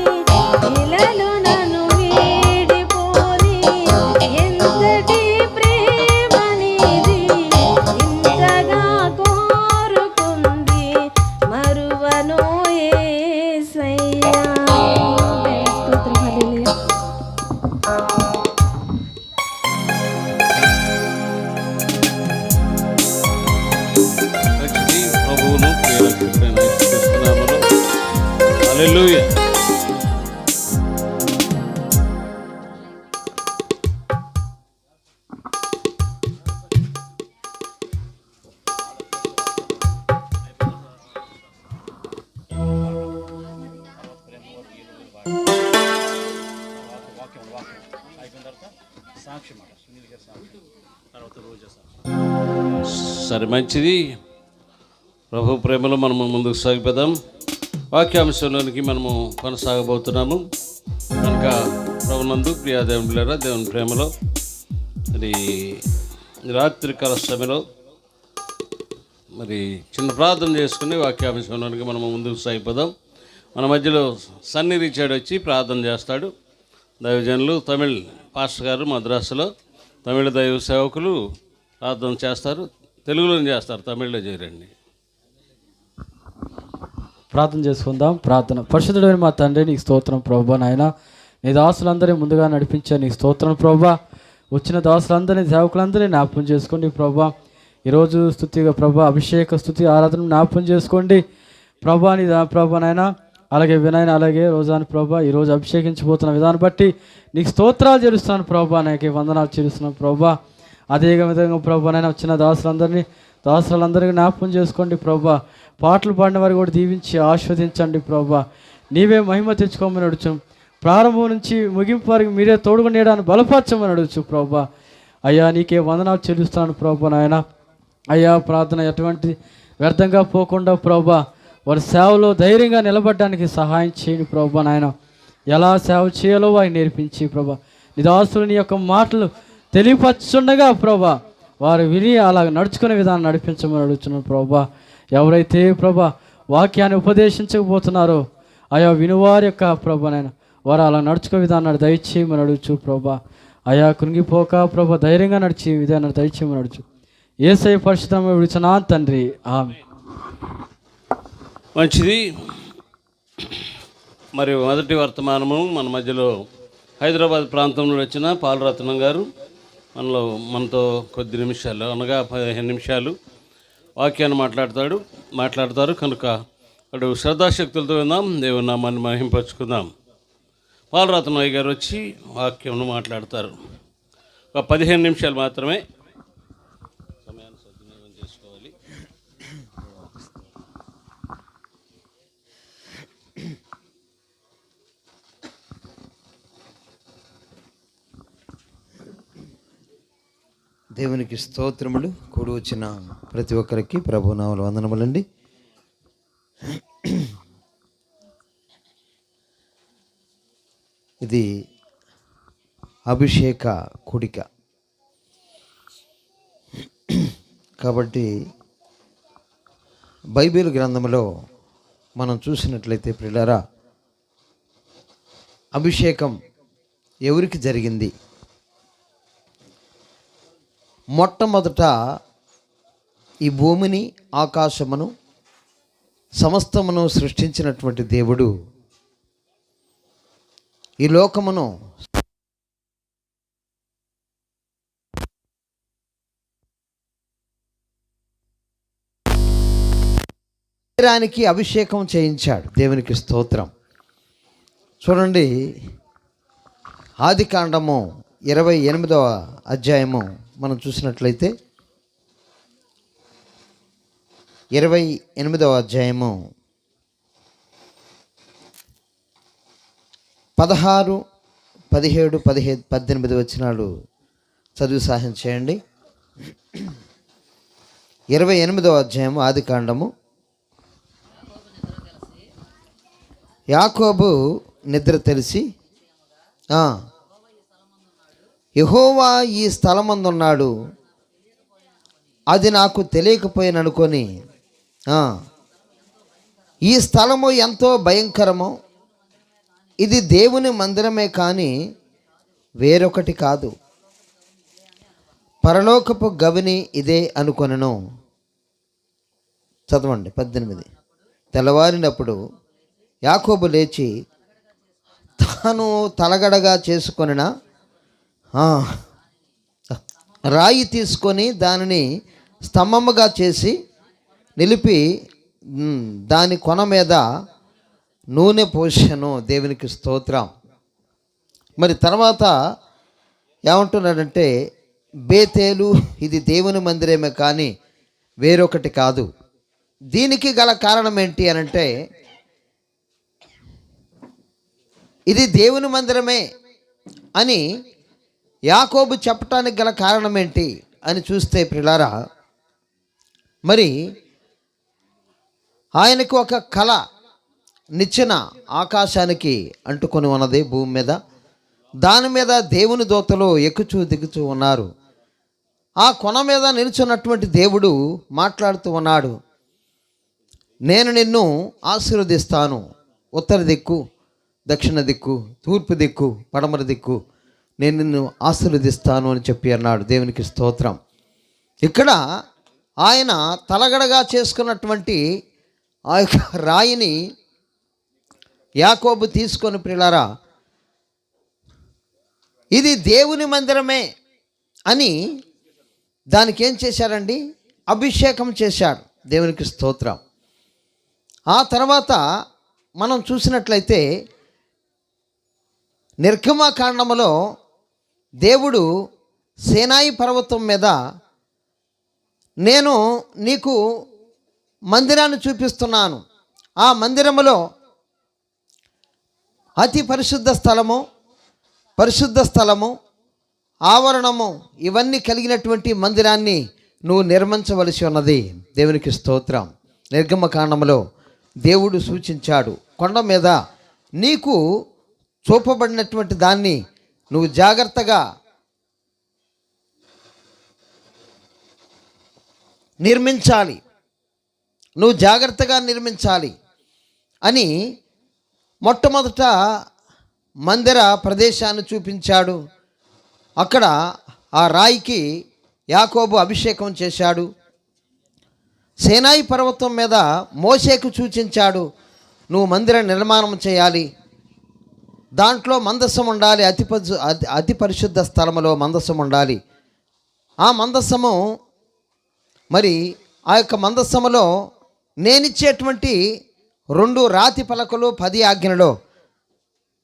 ఇలలో నన్ను వీడిపోని ఎంతటి ప్రేమనిది ఇంతగా కోరుకుంది మరువను యేసయ్యా. స్తోత్రం, హల్లెలూయా. మంచిది. ప్రభువును ప్రియరక్షకుడైన యేసుక్రీస్తు నామములో హల్లెలూయా. సరే, మంచిది. ప్రభు ప్రేమలో మనము ముందుకు సాగిపోదాం. వాక్యాంశంలోనికి మనము కొనసాగబోతున్నాము కనుక ప్రభునందు ప్రియా దేవునిలారా, దేవుని ప్రేమలో మరి రాత్రికాల సమయంలో మరి చిన్న ప్రార్థన చేసుకుని వాక్యాంశంలోనికి మనము ముందుకు సాగిపోదాం. మన మధ్యలో సన్నీ రిచర్డ్ వచ్చి ప్రార్థన చేస్తాడు. దైవజనులు తమిళ్ పాస్టర్ గారు మద్రాసులో తమిళ దైవ సేవకులు ప్రార్థన చేస్తారు. తెలుగులో చేస్తారు, తమిళ్లో చేయరండి. ప్రార్థన చేసుకుందాం. ప్రార్థన. పరిశుద్ధుడైన మా తండ్రి, నీకు స్తోత్రం ప్రభువా. నాయన, నీ దాసులందరినీ ముందుగా నడిపించా నీకు స్తోత్రం ప్రభువా. వచ్చిన దాసులందరినీ సేవకులందరినీ జ్ఞాపకం చేసుకోండి ప్రభువా. ఈరోజు స్తుతిగా ప్రభా, అభిషేక స్తుతి ఆరాధన జ్ఞాపకం చేసుకోండి ప్రభా. నీ ప్రభా నాయన, అలాగే వినాయన, అలాగే రోజాని ప్రభా, ఈరోజు అభిషేకించబోతున్న విధానం బట్టి నీకు స్తోత్రాలు చెల్లిస్తున్నాను ప్రభా. నాకు వందనాలు చెల్లిస్తున్నాను ప్రభా. అదే విధంగా ప్రభా నాయన, వచ్చిన దాసులందరినీ జ్ఞాపకం చేసుకోండి ప్రభా. పాటలు పాడిన వారు కూడా దీవించి ఆస్వాదించండి ప్రభా. నీవే మహిమ తెచ్చుకోమని అడుచు. ప్రారంభం నుంచి ముగింపు వారికి మీరే తోడుగా నీయడానికి బలపరచమని అడుగుచు ప్రభా. అయ్యా, నీకే వందనాలు చెల్లిస్తున్నాను ప్రభా నాయన. అయ్యా, ప్రార్థన ఎటువంటి వ్యర్థంగా పోకుండా ప్రభా, వారి సేవలో ధైర్యంగా నిలబడడానికి సహాయం చేయండి ప్రభా నాయన. ఎలా సేవ చేయాలో వారికి నేర్పించి ప్రభా, నీ దాసులు నీ యొక్క మాటలు తెలియపరచుండగా ప్రభా, వారు విని అలా నడుచుకునే విధానం నడిపించమని అడుగుతున్నాను ప్రభా. ఎవరైతే ప్రభా వాక్యాన్ని ఉపదేశించకపోతున్నారో ఆయా వినువారి యొక్క ప్రభా నాయన, వారు అలా నడుచుకునే విధానాన్ని దయచేయమని అడుగుచు ప్రభా. అయా, కృంగిపోక ప్రభా, ధైర్యంగా నడిచి విధానాన్ని దయచేయమని అడుచు. యేసయ్య పరిశుద్ధంగా విడిచిన తండ్రి, ఆమేన్. మంచిది. మరి మొదటి వర్తమానము మన మధ్యలో హైదరాబాద్ ప్రాంతంలో వచ్చిన పాలరత్నం గారు మనతో కొద్ది నిమిషాలు, అనగా 15 నిమిషాలు వాక్యాన్ని మాట్లాడతారు కనుక అటు శ్రద్ధాశక్తులతో విందాం, దేవుని నామాన్ని మహింపరుచుకుందాం. పాలరత్నయ్య గారు వచ్చి వాక్యం మాట్లాడతారు. ఒక 15 నిమిషాలు మాత్రమే. సమయాన్ని సద్వినియోగం చేసుకోవాలి. దేవునికి స్తోత్రములు. కూడి వచ్చిన ప్రతి ఒక్కరికి ప్రభునామములు వందనములండి. ఇది అభిషేక కూడిక కాబట్టి బైబిల్ గ్రంథంలో మనం చూసినట్లయితే ప్రియులారా, అభిషేకం ఎవరికి జరిగింది? మొట్టమొదట ఈ భూమిని, ఆకాశమును, సమస్తమును సృష్టించినటువంటి దేవుడు ఈ లోకమును శరీరానికి అభిషేకం చేయించాడు. దేవునికి స్తోత్రం. చూడండి, ఆదికాండము 28వ అధ్యాయము మనం చూసినట్లయితే 28వ అధ్యాయము 16, 17, 18 వచనాలు చదివి సహాయం చేయండి. 28వ అధ్యాయము ఆదికాండము. యాకోబు నిద్ర తెలిసి, యెహోవా ఈ స్థలమందున్నాడు, అది నాకు తెలియకపోయాననుకొని ఈ స్థలము ఎంతో భయంకరము, ఇది దేవుని మందిరమే కానీ వేరొకటి కాదు, పరలోకపు గవిని ఇదే అనుకొనెను. చదవండి 18. తెల్లవారినప్పుడు యాకోబు లేచి తాను తలగడగా చేసుకొనిన రాయి తీసుకొని దానిని స్తంభముగా చేసి నిలిపి దాని కొన మీద నూనె పోసెను. దేవునికి స్తోత్రం. మరి తర్వాత ఏమంటున్నాడంటే, బేతేలు ఇది దేవుని మందిరమే కానీ వేరొకటి కాదు. దీనికి గల కారణం ఏంటి అనంటే, ఇది దేవుని మందిరమే అని యాకోబు చెప్పటానికి గల కారణం ఏంటి అని చూస్తే ప్రియులారా, మరి ఆయనకు ఒక కళ నిచ్చెన ఆకాశానికి అంటుకొని ఉన్నది భూమి మీద. దాని మీద దేవుని దూతలు ఎక్కుచూ దిగుతూ ఉన్నారు. ఆ కొన మీద నిలుచున్నటువంటి దేవుడు మాట్లాడుతూ ఉన్నాడు, నేను నిన్ను ఆశీర్వదిస్తాను, ఉత్తర దిక్కు, దక్షిణ దిక్కు, తూర్పు దిక్కు, పడమర దిక్కు నేను నిన్ను ఆశీర్వదిస్తాను అని చెప్పి అన్నాడు. దేవునికి స్తోత్రం. ఇక్కడ ఆయన తలగడగా చేసుకున్నటువంటి ఆ యొక్క రాయిని యాకోబు తీసుకొని ప్రియులారా, ఇది దేవుని మందిరమే అని దానికి ఏం చేశారండి, అభిషేకం చేశాడు. దేవునికి స్తోత్రం. ఆ తర్వాత మనం చూసినట్లయితే నిర్గమకాండములో దేవుడు సీనాయి పర్వతం మీద నేను నీకు మందిరాన్ని చూపిస్తున్నాను, ఆ మందిరములో అతి పరిశుద్ధ స్థలము, పరిశుద్ధ స్థలము, ఆవరణము ఇవన్నీ కలిగినటువంటి మందిరాన్ని నువ్వు నిర్మించవలసి ఉన్నది. దేవునికి స్తోత్రం. నిర్గమకాండములో దేవుడు సూచించాడు, కొండ మీద నీకు చూపబడినటువంటి దాన్ని నువ్వు జాగ్రత్తగా నిర్మించాలి, నువ్వు జాగ్రత్తగా నిర్మించాలి అని మొట్టమొదట మందిర ప్రదేశాన్ని చూపించాడు. అక్కడ ఆ రాయికి యాకోబు అభిషేకం చేశాడు. సీనాయి పర్వతం మీద మోషేకు సూచించాడు, నువ్వు మందిర నిర్మాణం చేయాలి, దాంట్లో మందసం ఉండాలి, అతి పరిశుద్ధ స్థలములో మందసం ఉండాలి. ఆ మందసము మరి ఆ యొక్క మందసములో నేనిచ్చేటువంటి 2 రాతి పలకలు 10 ఆజ్ఞలలో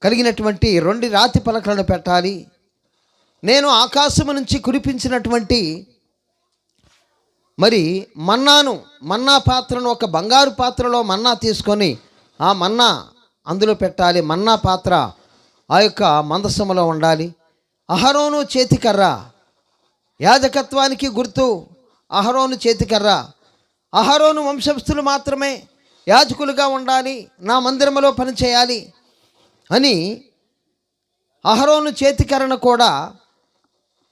కలిగినటువంటి 2 రాతి పలకలను పెట్టాలి. నేను ఆకాశము నుంచి కురిపించినటువంటి మరి మన్నా పాత్రను, ఒక బంగారు పాత్రలో మన్నా తీసుకొని ఆ మన్నా అందులో పెట్టాలి. మన్నా పాత్ర ఆ యొక్క మందసములో ఉండాలి. అహరోను చేతికర్ర, యాజకత్వానికి గుర్తు అహరోను చేతికర్ర. అహరోను వంశస్థులు మాత్రమే యాజకులుగా ఉండాలి, నా మందిరములో పనిచేయాలి అని అహరోను చేతికర్రను కూడా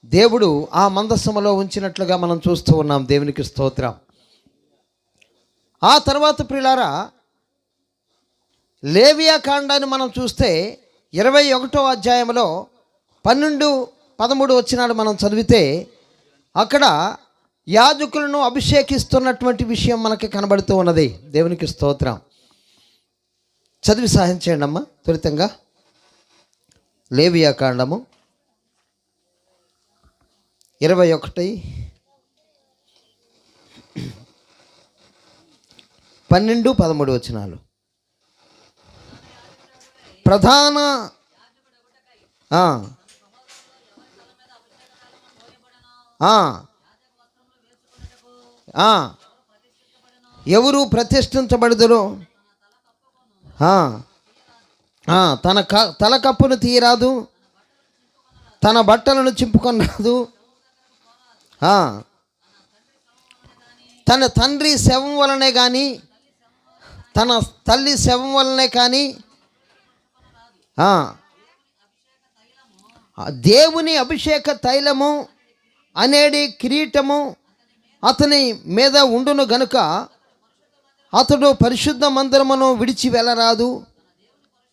దేవుడు ఆ మందసములో ఉంచినట్లుగా మనం చూస్తూ ఉన్నాం. దేవునికి స్తోత్రం. ఆ తర్వాత ప్రియులారా, లేవియా కాండాన్ని మనం చూస్తే 21వ అధ్యాయంలో 12-13 వచనాలు మనం చదివితే అక్కడ యాజకులను అభిషేకిస్తున్నటువంటి విషయం మనకి కనబడుతూ ఉన్నది. దేవునికి స్తోత్రం. చదివి సహాయం చేయండి అమ్మా త్వరితంగా. లేవియా కాండము 21:12-13 వచనాలు. ప్రధాన ఎవరు ప్రతిష్ఠించబడుదురో తన తలకప్పును తీయరాదు, తన బట్టలను చింపుకొనరాదు, తన తండ్రి శవం వలనే కానీ తన తల్లి శవం వలనే కానీ దేవుని అభిషేక తైలము అనేది కిరీటము అతని మీద ఉండును గనుక అతడు పరిశుద్ధ మందిరమును విడిచి వెళ్ళరాదు,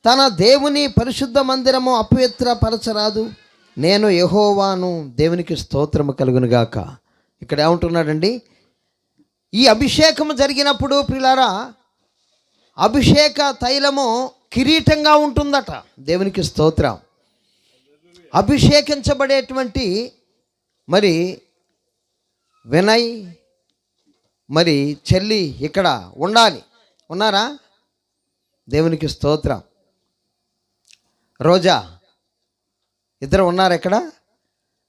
తన దేవుని పరిశుద్ధ మందిరము అపవిత్రపరచరాదు. నేను యెహోవాను. దేవునికి స్తోత్రము కలుగునుగాక. ఇక్కడ ఏమంటున్నాడండి? ఈ అభిషేకము జరిగినప్పుడు ప్రియులారా, అభిషేక తైలము కిరీటంగా ఉంటుందట. దేవునికి స్తోత్రం. అభిషేకించబడేటువంటి మరి వినయ్ మరి చెల్లి ఇక్కడ ఉండాలి. ఉన్నారా? దేవునికి స్తోత్రం. రోజా ఇద్దరు ఉన్నారు ఇక్కడ.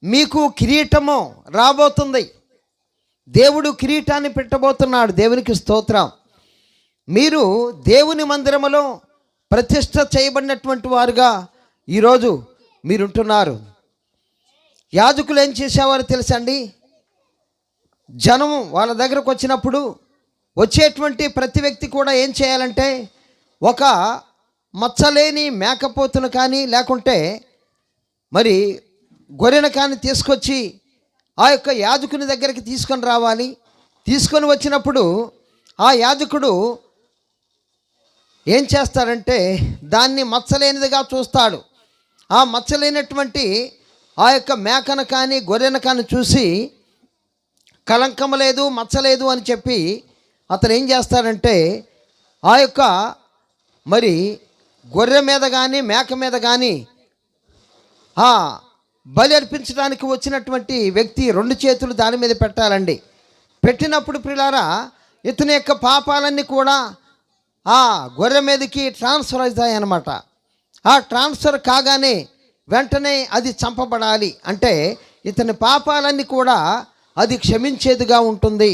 మీకు కిరీటము రాబోతుంది. దేవుడు కిరీటాన్ని పెట్టబోతున్నాడు. దేవునికి స్తోత్రం. మీరు దేవుని మందిరములో ప్రతిష్ఠ చేయబడినటువంటి వారుగా ఈరోజు మీరుంటున్నారు. యాజకులు ఏం చేసేవారు తెలుసండి? జనం వాళ్ళ దగ్గరకు వచ్చినప్పుడు వచ్చేటువంటి ప్రతి వ్యక్తి కూడా ఏం చేయాలంటే ఒక మచ్చలేని మేకపోతును కానీ లేకుంటే మరి గొర్రెను కానీ తీసుకొచ్చి ఆ యొక్క యాజకుని దగ్గరికి తీసుకొని రావాలి. తీసుకొని వచ్చినప్పుడు ఆ యాజకుడు ఏం చేస్తాడంటే దాన్ని మచ్చలేనిదిగా చూస్తాడు. ఆ మచ్చలేనటువంటి ఆ యొక్క మేకను కానీ గొర్రెను కానీ చూసి కళంకం లేదు, మచ్చలేదు అని చెప్పి అతను ఏం చేస్తాడంటే ఆ యొక్క మరి గొర్రె మీద కానీ మేక మీద కానీ ఆ బలి అర్పించడానికి వచ్చినటువంటి వ్యక్తి 2 చేతులు దాని మీద పెట్టాలండి. పెట్టినప్పుడు ప్రియులారా, ఇతని యొక్క పాపాలన్నీ కూడా ఆ గొర్రె మీదకి ట్రాన్స్ఫర్ అవుతాయి అన్నమాట. ఆ ట్రాన్స్ఫర్ కాగానే వెంటనే అది చంపబడాలి. అంటే ఇతని పాపాలన్నీ కూడా అది క్షమించేదిగా ఉంటుంది.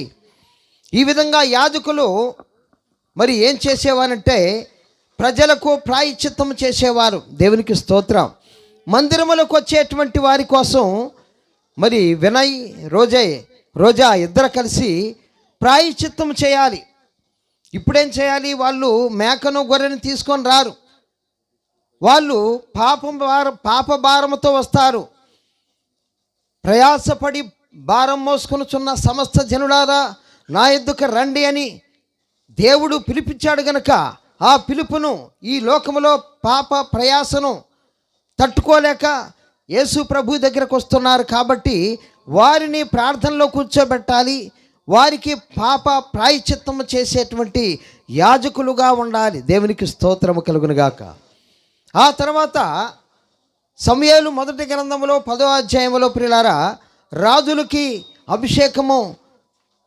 ఈ విధంగా యాజకులు మరి ఏం చేసేవారంటే ప్రజలకు ప్రాయశ్చిత్తం చేసేవారు. దేవునికి స్తోత్రం. మందిరములకు వచ్చేటువంటి వారి కోసం మరి వినయ్ రోజా ఇద్దరు కలిసి ప్రాయశ్చిత్తం చేయాలి. ఇప్పుడేం చేయాలి? వాళ్ళు మేకను గొర్రెను తీసుకొని రారు. వాళ్ళు పాప భారముతో వస్తారు. ప్రయాసపడి భారం మోసుకొనుచున్న సమస్త జనులారా నా యొద్దకు రండి అని దేవుడు పిలిపించాడు గనుక ఆ పిలుపును ఈ లోకములో పాప ప్రయాసను తట్టుకోలేక యేసు ప్రభు దగ్గరకు వస్తున్నారు. కాబట్టి వారిని ప్రార్థనలో కూర్చోబెట్టాలి. వారికి పాప ప్రాయశ్చిత్తము చేసేటువంటి యాజకులుగా ఉండాలి. దేవునికి స్తోత్రము కలుగునుగాక. ఆ తర్వాత సమూయేలు మొదటి గ్రంథంలో 10వ అధ్యాయంలో ప్రియులారా, రాజులకి అభిషేకము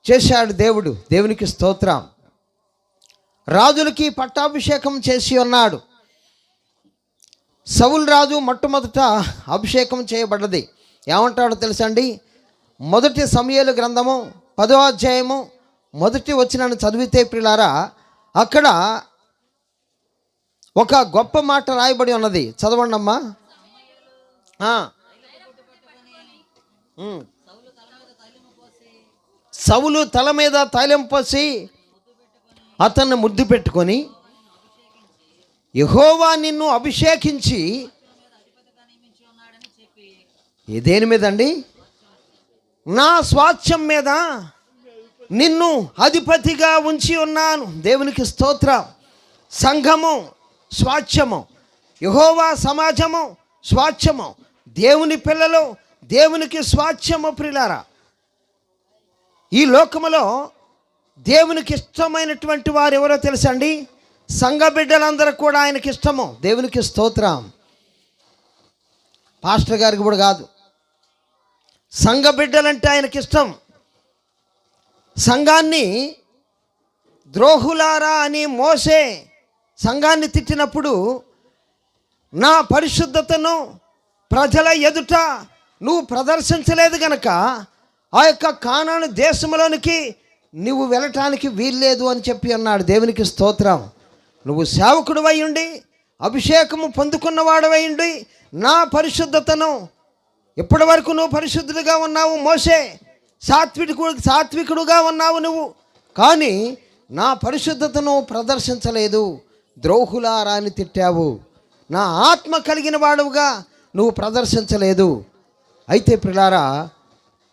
చేశాడు దేవుడు. దేవునికి స్తోత్రం. రాజులకి పట్టాభిషేకం చేసి ఉన్నాడు. సౌలు రాజు మొట్టమొదట అభిషేకం చేయబడ్డది. ఏమంటాడో తెలుసండి? మొదటి సమూయేలు గ్రంథము 10వ అధ్యాయము మొదటి వచనాన్ని చదివితే ప్రియులారా, అక్కడ ఒక గొప్ప మాట రాయబడి ఉన్నది. చదవండి అమ్మా. సౌలు తల మీద తైలం పోసి అతన్ని ముద్దు పెట్టుకొని, యెహోవా నిన్ను అభిషేకించి దేని మీద అండి? నా స్వాస్థ్యం మీద నిన్ను అధిపతిగా ఉంచి ఉన్నాను. దేవునికి స్తోత్రం. సంఘము స్వాస్థ్యము, యెహోవా సమాజము స్వాస్థ్యము, దేవుని పిల్లలు దేవునికి స్వాస్థ్యము. ప్రియులారా, ఈ లోకములో దేవునికి ఇష్టమైనటువంటి వారు ఎవరో తెలుసండి? సంఘ బిడ్డలందరూ కూడా ఆయనకి ఇష్టము. దేవునికి స్తోత్రం. పాస్టర్ గారికి కూడా కాదు, సంఘ బిడ్డలంటే ఆయనకి ఇష్టం. సంఘాన్ని ద్రోహులారా అని మోసే సంఘాన్ని తిట్టినప్పుడు, నా పరిశుద్ధతను ప్రజల ఎదుట నువ్వు ప్రదర్శించలేదు గనక ఆ యొక్క కానాను దేశంలోనికి నువ్వు వెళ్ళటానికి వీల్లేదు అని చెప్పి అన్నాడు. దేవునికి స్తోత్రం. నువ్వు సేవకుడు అయ్యుండి అభిషేకము పొందుకున్నవాడవై ఉండి నా పరిశుద్ధతను ఇప్పటి వరకు నువ్వు పరిశుద్ధుడిగా ఉన్నావు. మోసే సాత్వికుడుగా ఉన్నావు నువ్వు, కానీ నా పరిశుద్ధతను ప్రదర్శించలేదు. ద్రోహులారా అని తిట్టావు. నా ఆత్మ కలిగిన వాడుగా నువ్వు ప్రదర్శించలేదు. అయితే ప్రియులారా,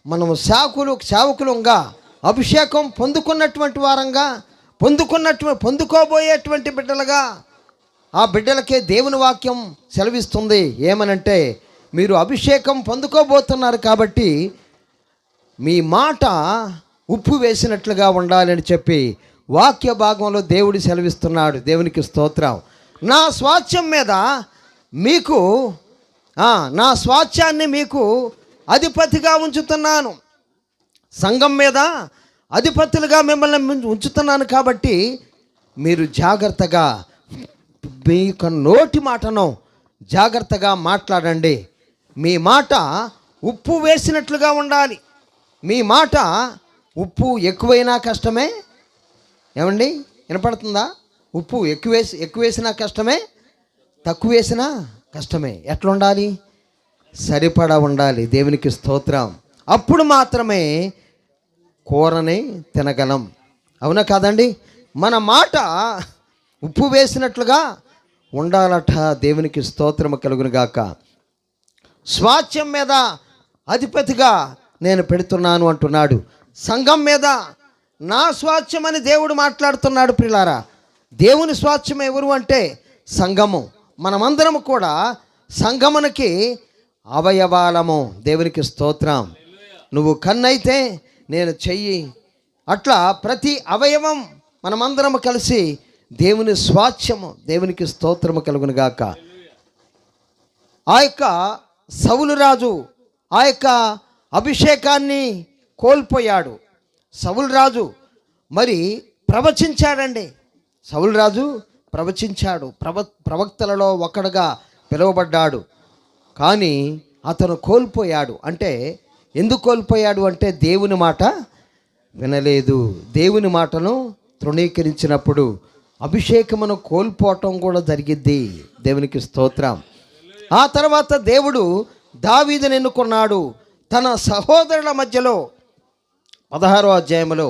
మనము సేవకులుగా అభిషేకం పొందుకున్నటువంటి వారంగా పొందుకోబోయేటువంటి బిడ్డలుగా ఆ బిడ్డలకే దేవుని వాక్యం సెలవిస్తుంది. ఏమనంటే మీరు అభిషేకం పొందుకోబోతున్నారు కాబట్టి మీ మాట ఉప్పు వేసినట్లుగా ఉండాలని చెప్పి వాక్య భాగంలో దేవుడు సెలవిస్తున్నాడు. దేవునికి స్తోత్రం. నా స్వాస్థ్యం మీద మీకు నా స్వాస్థ్యాన్ని మీకు అధిపతిగా ఉంచుతున్నాను, సంఘం మీద అధిపతులుగా మిమ్మల్ని ఉంచుతున్నాను. కాబట్టి మీరు జాగ్రత్తగా మీ యొక్క నోటి మాటను జాగ్రత్తగా మాట్లాడండి. మీ మాట ఉప్పు వేసినట్లుగా ఉండాలి. మీ మాట ఉప్పు ఎక్కువైనా కష్టమే. ఏమండి వినపడుతుందా? ఉప్పు ఎక్కువేసినా కష్టమే, తక్కువ వేసినా కష్టమే. ఎట్లా ఉండాలి? సరిపడా ఉండాలి. దేవునికి స్తోత్రం. అప్పుడు మాత్రమే కూరని తినగలం. అవునా కాదండి? మన మాట ఉప్పు వేసినట్లుగా ఉండాలట. దేవునికి స్తోత్రము కలుగును గాక. స్వాస్థ్యం మీద అధిపతిగా నేను పెడుతున్నాను అంటున్నాడు. సంఘం మీద నా స్వాస్థ్యం అని దేవుడు మాట్లాడుతున్నాడు. ప్రియులారా, దేవుని స్వాస్థ్యం ఎవరు అంటే సంఘము. మనమందరము కూడా సంఘమునకి అవయవాలము. దేవునికి స్తోత్రం. నువ్వు కన్నైతే నేను చెయ్యి, అట్లా ప్రతి అవయవం మనమందరము కలిసి దేవుని స్వాస్థ్యము. దేవునికి స్తోత్రము కలుగును గాక. ఆ యొక్క సౌలు రాజు ఆ యొక్క అభిషేకాన్ని కోల్పోయాడు. సౌలు రాజు మరి ప్రవచించాడండి. సౌలు రాజు ప్రవచించాడు, ప్రవక్తలలో ఒకడుగా పిలువబడ్డాడు. కానీ అతను కోల్పోయాడు. అంటే ఎందుకు కోల్పోయాడు అంటే దేవుని మాట వినలేదు. దేవుని మాటను తృణీకరించినప్పుడు అభిషేకమును కోల్పోవటం కూడా జరిగిద్ది. దేవునికి స్తోత్రం. ఆ తర్వాత దేవుడు దావీదును ఎన్నుకున్నాడు. తన సహోదరుల మధ్యలో 16వ అధ్యాయంలో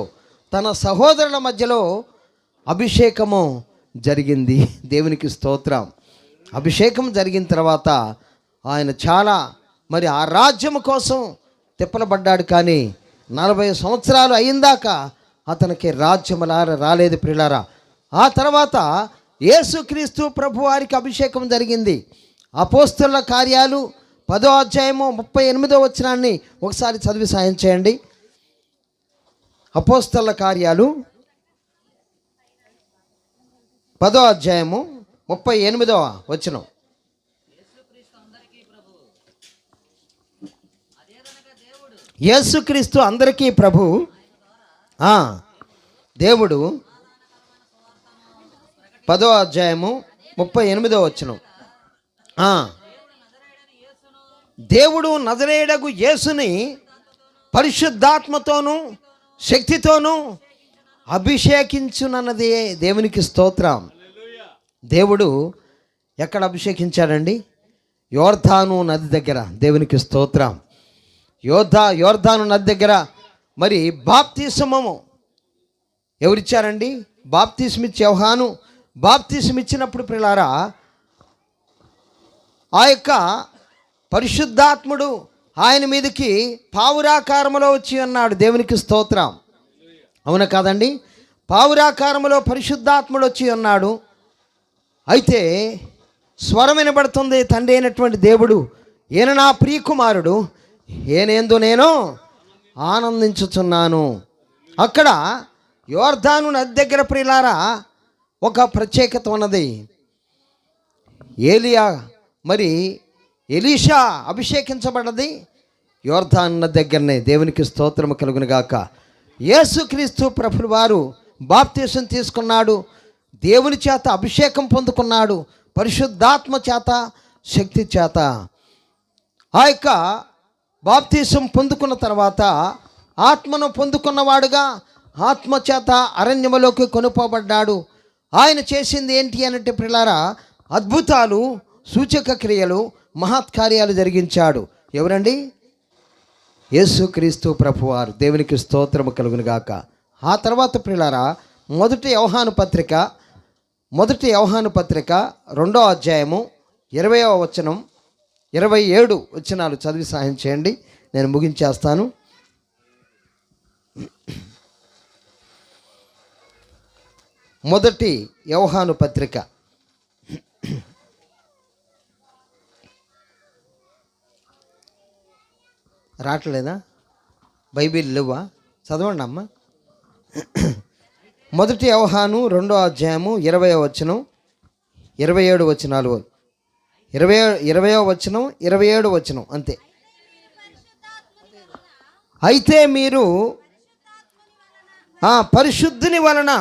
తన సహోదరుల మధ్యలో అభిషేకము జరిగింది. దేవునికి స్తోత్రం. అభిషేకం జరిగిన తర్వాత ఆయన చాలా మరి ఆ రాజ్యం కోసం తిప్పలబడ్డాడు. కానీ 40 సంవత్సరాలు అయిందాక అతనికి రాజ్యం రాలేదు ప్రియులారా. ఆ తర్వాత యేసుక్రీస్తు ప్రభు వారికి అభిషేకం జరిగింది. అపోస్తలుల కార్యాలు 10వ అధ్యాయము 38వ వచనాన్ని ఒకసారి చదివి సాయం చేయండి. అపోస్తలుల కార్యాలు 10వ అధ్యాయము 38వ వచనం. యేసుక్రీస్తు అందరికీ ప్రభు. దేవుడు 10వ అధ్యాయము 38వ వచనం. దేవుడు నజరేయుడగు యేసుని పరిశుద్ధాత్మతోనూ శక్తితోనూ అభిషేకించునన్నదే. దేవునికి స్తోత్రం. దేవుడు ఎక్కడ అభిషేకించాడండి? యోర్దాను నది దగ్గర. దేవునికి స్తోత్రం. యోర్దాను నది దగ్గర మరి బాప్తిస్మము ఎవరిచ్చారండి? బాప్తిస్మిచ్చి యోహాను బాప్తిస్మిచ్చినప్పుడు ప్రియులారా ఆ యొక్క పరిశుద్ధాత్ముడు ఆయన మీదకి పావురాకారములో వచ్చి అన్నాడు. దేవునికి స్తోత్రం. అవునా కాదండి? పావురాకారములో పరిశుద్ధాత్ముడు వచ్చి అన్నాడు. అయితే స్వరం వినబడుతుంది. తండ్రి అయినటువంటి దేవుడు, ఈయన నా ప్రియకుమారుడు, ఈయనేందు నేను ఆనందించుచున్నాను. అక్కడ యోర్దాను నది దగ్గర ప్రియులారా ఒక ప్రత్యేకత ఉన్నది. ఎలీషా అభిషేకించబడ్డది యోర్దాను నది దగ్గరనే. దేవునికి స్తోత్రము కలుగును గాక. యేసుక్రీస్తు ప్రభువు వారు బాప్తిసం తీసుకున్నాడు, దేవుని చేత అభిషేకం పొందుకున్నాడు, పరిశుద్ధాత్మ చేత శక్తి చేత. ఆ యొక్క బాప్తిసం పొందుకున్న తర్వాత ఆత్మను పొందుకున్నవాడుగా ఆత్మ చేత అరణ్యములోకి కొనుపోబడ్డాడు. ఆయన చేసింది ఏంటి అనంటే ప్రియులారా అద్భుతాలు, సూచక క్రియలు, మహత్కార్యాలు జరిగించాడు. ఎవరండి? యేసుక్రీస్తు ప్రభువారు. దేవునికి స్తోత్రము కలుగును గాక. ఆ తర్వాత ప్రియులారా మొదటి యోహాను పత్రిక 2వ అధ్యాయము 20వ వచనం 27 వచనాలు చదివి సహాయం చేయండి. నేను ముగించేస్తాను. మొదటి యోహాను పత్రిక రావట్లేదా? బైబిల్ లేవా? చదవండి అమ్మ. మొదటి యోహాను 2వ అధ్యాయము 20వ వచనం 27 వచనాలు, 20వ వచనం 27 వచనం అంతే. అయితే మీరు పరిశుద్ధుని వలన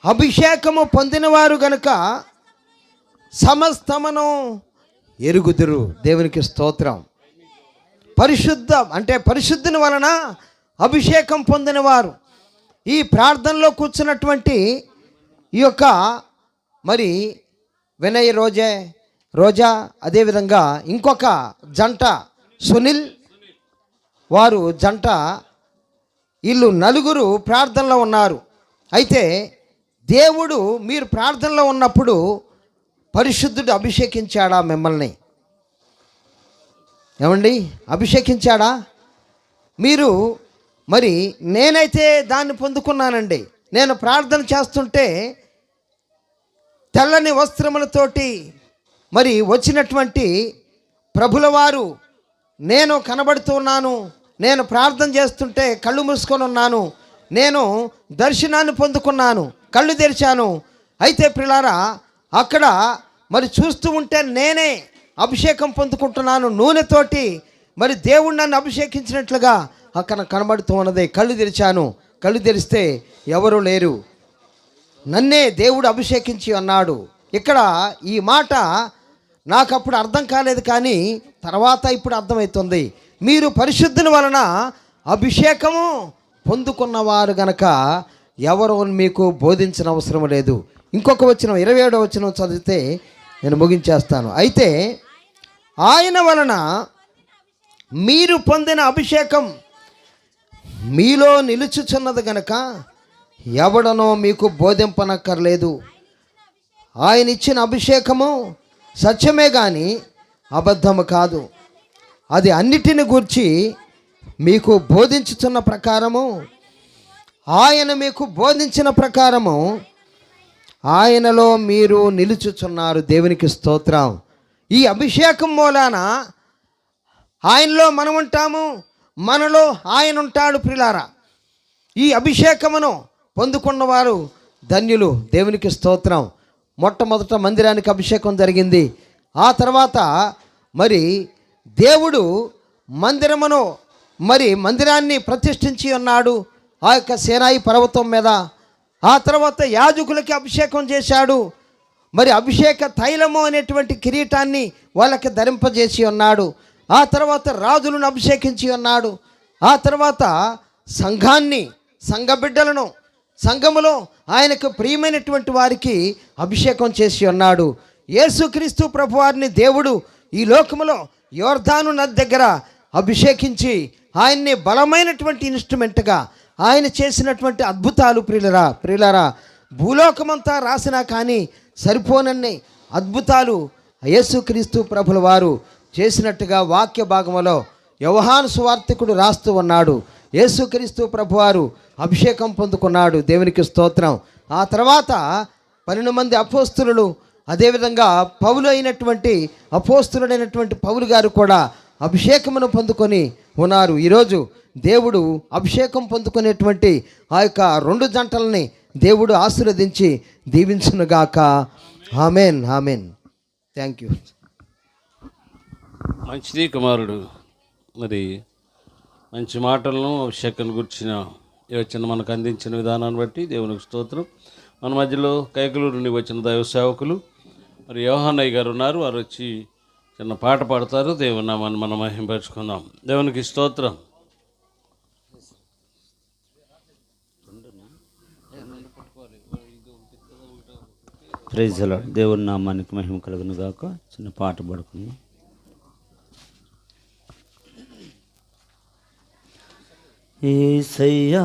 అభిషేకము పొందినవారు గనుక సమస్తమును ఎరుగుదురు. దేవునికి స్తోత్రం. అంటే పరిశుద్ధుని వలన అభిషేకం పొందినవారు. ఈ ప్రార్థనలో కూర్చున్నటువంటి ఈ యొక్క మరి వినయ్ రోజా అదేవిధంగా ఇంకొక జంట సునీల్ వారు జంట, వీళ్ళు నలుగురు ప్రార్థనలో ఉన్నారు. అయితే దేవుడు మీరు ప్రార్థనలో ఉన్నప్పుడు పరిశుద్ధుడు అభిషేకించాడా మిమ్మల్ని? ఏమండి, అభిషేకించాడా? మీరు మరి నేనైతే దాన్ని పొందుకున్నానండి. నేను ప్రార్థన చేస్తుంటే తెల్లని వస్త్రములతోటి మరి వచ్చినటువంటి ప్రభుల వారు నేను కనబడుతున్నాను. నేను ప్రార్థన చేస్తుంటే కళ్ళు మూసుకొని ఉన్నాను. నేను దర్శనాన్ని పొందుకున్నాను, కళ్ళు తెరిచాను. అయితే ప్రియులారా, అక్కడ మరి చూస్తూ ఉంటే నేనే అభిషేకం పొందుకుంటున్నాను నూనెతోటి. మరి దేవుడు నన్ను అభిషేకించినట్లుగా అక్కడ కనబడుతూ ఉన్నది. కళ్ళు తెరిచాను, కళ్ళు తెరిస్తే ఎవరు లేరు, నన్నే దేవుడు అభిషేకించి అన్నాడు. ఇక్కడ ఈ మాట నాకు అప్పుడు అర్థం కాలేదు, కానీ తర్వాత ఇప్పుడు అర్థమవుతుంది. మీరు పరిశుద్ధుని వలన అభిషేకము పొందుకున్నవారు గనక ఎవరు మీకు బోధించిన అవసరం లేదు. ఇంకొక వచనం 27వ వచనం చదివితే నేను ముగించేస్తాను. అయితే ఆయన వలన మీరు పొందిన అభిషేకం మీలో నిలుచుచున్నది గనక ఎవడనో మీకు బోధింపనక్కర్లేదు. ఆయన ఇచ్చిన అభిషేకము సత్యమే కానీ అబద్ధము కాదు. అది అన్నిటిని గూర్చి మీకు బోధించుతున్న ప్రకారము, ఆయన మీకు బోధించిన ప్రకారము ఆయనలో మీరు నిలుచుచున్నారు. దేవునికి స్తోత్రం. ఈ అభిషేకం మూలాన ఆయనలో మనం ఉంటాము, మనలో ఆయన ఉంటాడు. ప్రియులారా, ఈ అభిషేకమును పొందుకున్నవారు ధన్యులు. దేవునికి స్తోత్రం. మొట్టమొదట మందిరానికి అభిషేకం జరిగింది. ఆ తర్వాత మరి దేవుడు మందిరాన్ని ప్రతిష్ఠించి ఉన్నాడు ఆ యొక్క సేనాయి పర్వతం మీద. ఆ తర్వాత యాజకులకి అభిషేకం చేశాడు. మరి అభిషేక తైలము అనేటువంటి కిరీటాన్ని వాళ్ళకి ధరింపజేసి ఉన్నాడు. ఆ తర్వాత రాజులను అభిషేకించి ఉన్నాడు. ఆ తర్వాత సంఘ బిడ్డలను సంఘములో ఆయనకు ప్రియమైనటువంటి వారికి అభిషేకం చేసి ఉన్నాడు. యేసుక్రీస్తు ప్రభువారిని దేవుడు ఈ లోకములో యోర్దాను నది దగ్గర అభిషేకించి ఆయన్ని బలమైనటువంటి ఇన్స్ట్రుమెంట్గా ఆయన చేసినటువంటి అద్భుతాలు ప్రియులరా భూలోకమంతా రాసినా కానీ సరిపోనన్ని అద్భుతాలు యేసుక్రీస్తు ప్రభుల వారు చేసినట్టుగా వాక్య భాగములో యోహాను సువార్తికుడు రాస్తూ ఉన్నాడు. యేసుక్రీస్తు ప్రభువారు అభిషేకం పొందుకున్నాడు. దేవునికి స్తోత్రం. ఆ తర్వాత 12 మంది అపోస్తులు, అదేవిధంగా అపోస్తులుడైనటువంటి పౌలు గారు కూడా అభిషేకమును పొందుకొని ఉన్నారు. ఈరోజు దేవుడు అభిషేకం పొందుకునేటువంటి ఆ యొక్క 2 జంటలని దేవుడు ఆశీర్వదించి దీవించునుగాక. Amen, amen. Thank you. మంచిది కుమారుడు. మరి మంచి మాటలను అభిషేకం గురించిన యోచన మనకు అందించిన విధానాన్ని బట్టి దేవునికి స్తోత్రం. మన మధ్యలో కైకలూరు నుండి వచ్చిన దైవ సేవకులు మరి యోహానయ్య గారు ఉన్నారు. వారు వచ్చి చిన్న పాట పాడతారు. దేవుని నామాన్ని మనం మహింపరుచుకుందాం. దేవునికి స్తోత్రం. Praise the lord. దేవుని నామానికి మహిమ కలుగును గాక. చిన్న పాట పాడుకుందాం. యేసయ్యా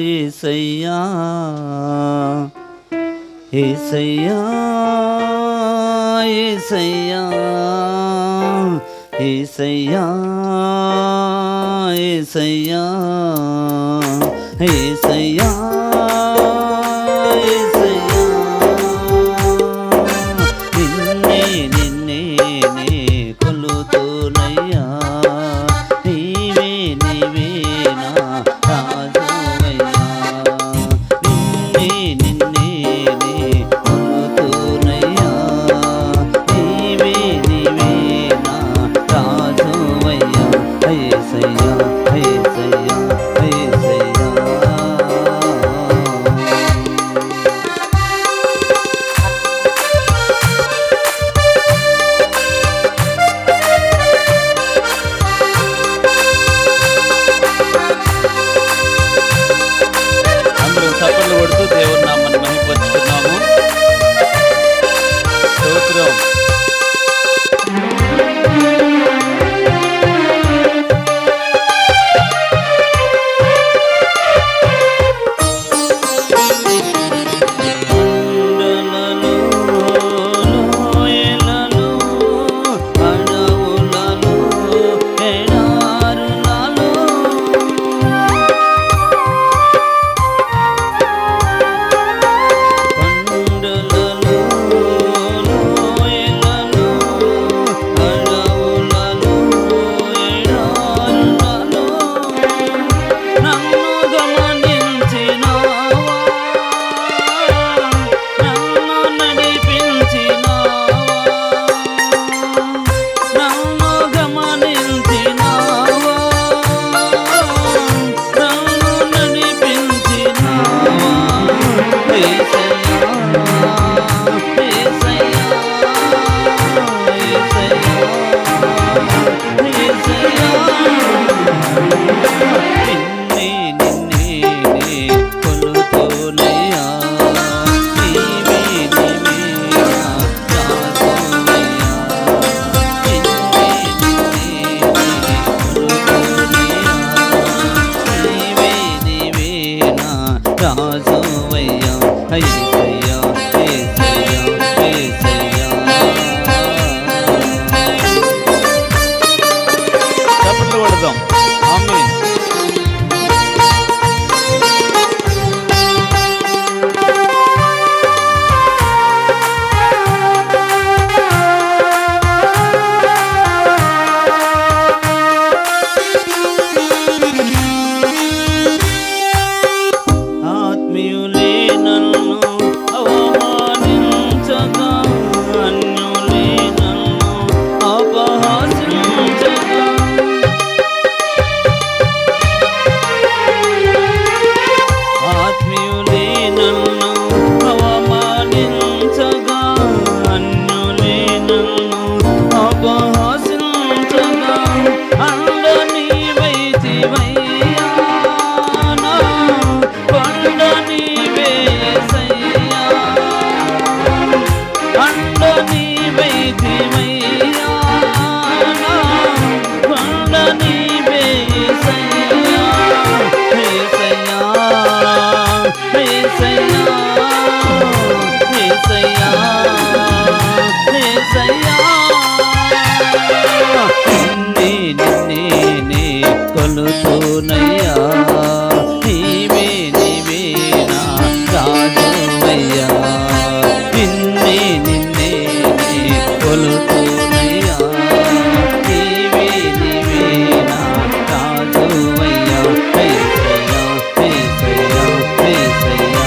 యేసయ్యా యేసయ్యా యేసయ్యా యేసయ్యా యేసయ్యా యేసయ్యా కొలుతునయ్యా నీవే నీవే నా రాజువయ్యా నిన్నే నిన్నే కొలుతునయ్యా నీవే నీవే నా రాజువయ్యా యేసయ్యా యేసయ్యా యేసయ్యా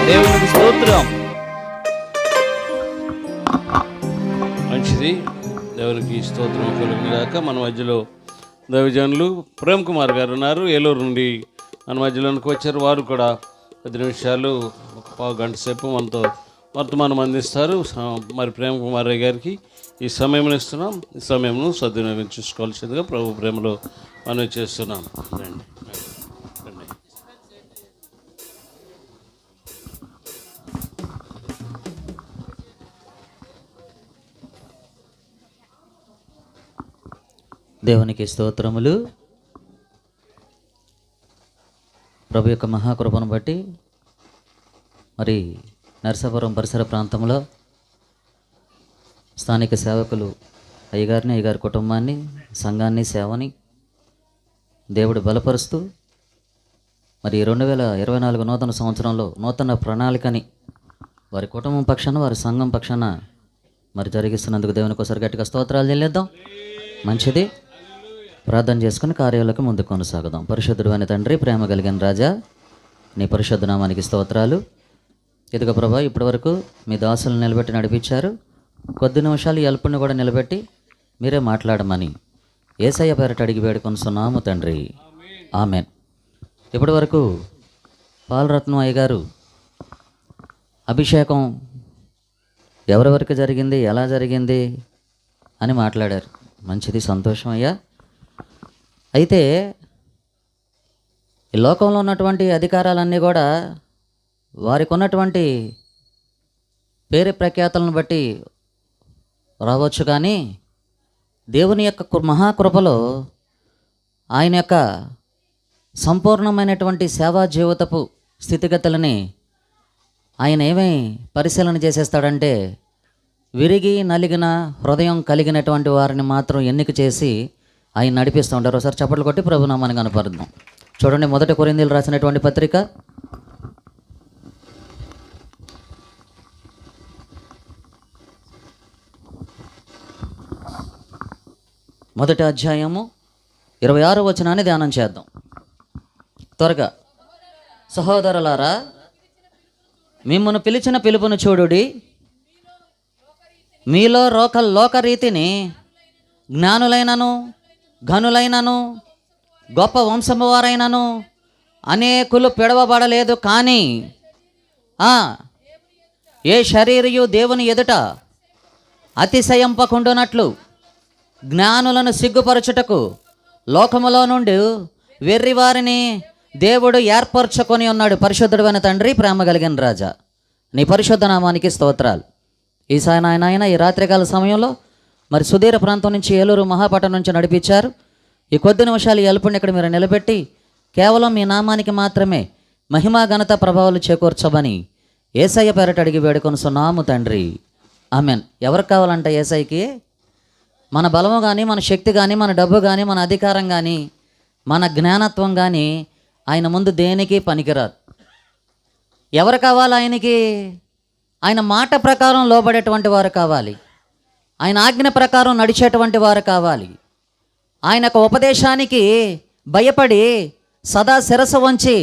దేవునికి స్తోత్రం. మంచిది, దేవునికి స్తోత్రం కలుగుగాక. మన మధ్యలో దైవజనులు ప్రేమ్ కుమార్ గారు ఉన్నారు, ఏలూరు నుండి మన మధ్యలోనికి వచ్చారు. వారు కూడా 10 నిమిషాలు ఒక పావు గంట సేపు మనతో వర్తమానం అందిస్తారు. మరి ప్రేమ్ కుమార్ గారికి ఈ సమయం ఇస్తున్నాం. ఈ సమయంను సద్వినియోగం చూసుకోవాల్సిందిగా ప్రభు ప్రేమలో మనం చేస్తున్నాం. రండి. దేవునికి స్తోత్రములు. ప్రభు యొక్క మహాకృపను బట్టి మరి నరసాపురం పరిసర ప్రాంతంలో స్థానిక సేవకులు అయ్యగారిని, అయ్యగారి కుటుంబాన్ని, సంఘాన్ని, సేవని దేవుడు బలపరుస్తూ మరి 2024 నూతన సంవత్సరంలో నూతన ప్రణాళికని వారి కుటుంబం పక్షాన, వారి సంఘం పక్షాన మరి జరిగిస్తున్నందుకు దేవునికి ఒకసారి గట్టిగా స్తోత్రాలు చెల్లిద్దాం. మంచిది, ప్రార్థన చేసుకుని కార్యాలకు ముందు కొనసాగుదాం. పరిశుద్ధుడు అని తండ్రి, ప్రేమ కలిగిన రాజా, నీ పరిశుద్ధ నామానికి స్తోత్రాలు. ఇదిగో ప్రభా, ఇప్పటి వరకు మీ దాసులను నిలబెట్టి నడిపించారు. కొద్ది నిమిషాలు ఈ అల్పుని కూడా నిలబెట్టి మీరే మాట్లాడమని యేసయ్య పేరట అడిగి వేడుకొనుచున్నాము తండ్రి, ఆమెన్. ఇప్పటి వరకు పాలరత్నం అయ్య గారు అభిషేకం ఎవరెవరికి జరిగింది, ఎలా జరిగింది అని మాట్లాడారు. మంచిది, సంతోషం అయ్యా. అయితే ఈ లోకంలో ఉన్నటువంటి అధికారాలన్నీ కూడా వారికి ఉన్నటువంటి పేరు ప్రఖ్యాతులను బట్టి రావచ్చు, కానీ దేవుని యొక్క మహాకృపలో ఆయన యొక్క సంపూర్ణమైనటువంటి సేవా జీవితపు స్థితిగతులని ఆయన ఏమీ పరిశీలన చేసేస్తాడంటే, విరిగి నలిగిన హృదయం కలిగినటువంటి వారిని మాత్రం ఎన్నిక చేసి ఆయన నడిపిస్తూ ఉంటారు. ఒకసారి చప్పట్లు కొట్టి ప్రభునామాన్ని కనపరుద్దాం. చూడండి, 1 కొరింథీయులు రాసినటువంటి పత్రిక 1వ అధ్యాయము 26వ వచనాన్ని ధ్యానం చేద్దాం త్వరగా. సహోదరులారా, మిమ్మల్ని పిలిచిన పిలుపును చూడుడి, మీలో లోకరీతిని జ్ఞానులైనను, ఘనులైనను, గొప్ప వంశము వారైనను అనేకులు పిడవబడలేదు. కానీ ఏ శరీరయు దేవుని ఎదుట అతిశయింపకుండునట్లు జ్ఞానులను సిగ్గుపరచుటకు లోకములో నుండి వెర్రివారిని దేవుడు ఏర్పరచుకొని ఉన్నాడు. పరిశుద్ధుడైన తండ్రి, ప్రేమ కలిగిన రాజా, నీ పరిశుద్ధ నామానికి స్తోత్రాలు. ఈసారి నాయన ఈ రాత్రికాల సమయంలో మరి సుదీర ప్రాంతం నుంచి ఏలూరు మహాపట్టణం నుంచి నడిపించారు. ఈ కొద్ది నిమిషాలు ఈ అల్పుని ఇక్కడ మీరు నిలబెట్టి కేవలం మీ నామానికి మాత్రమే మహిమా ఘనత ప్రభావాలు చేకూర్చమని యేసయ్య పేరట అడిగి వేడుకొనుచున్నాము తండ్రి, ఆమెన్. ఎవరికి కావాలంట యేసయ్యకి? మన బలము కానీ, మన శక్తి కానీ, మన డబ్బు కానీ, మన అధికారం కానీ, మన జ్ఞానత్వం కానీ ఆయన ముందు దేనికి పనికిరాదు. ఎవరు కావాలి ఆయనకి? ఆయన మాట ప్రకారం లోబడేటువంటి వారు కావాలి, ఆయన ఆజ్ఞ ప్రకారం నడిచేటువంటి వారు కావాలి, ఆయన యొక్క ఉపదేశానికి భయపడి సదా శిరస్సు వంచి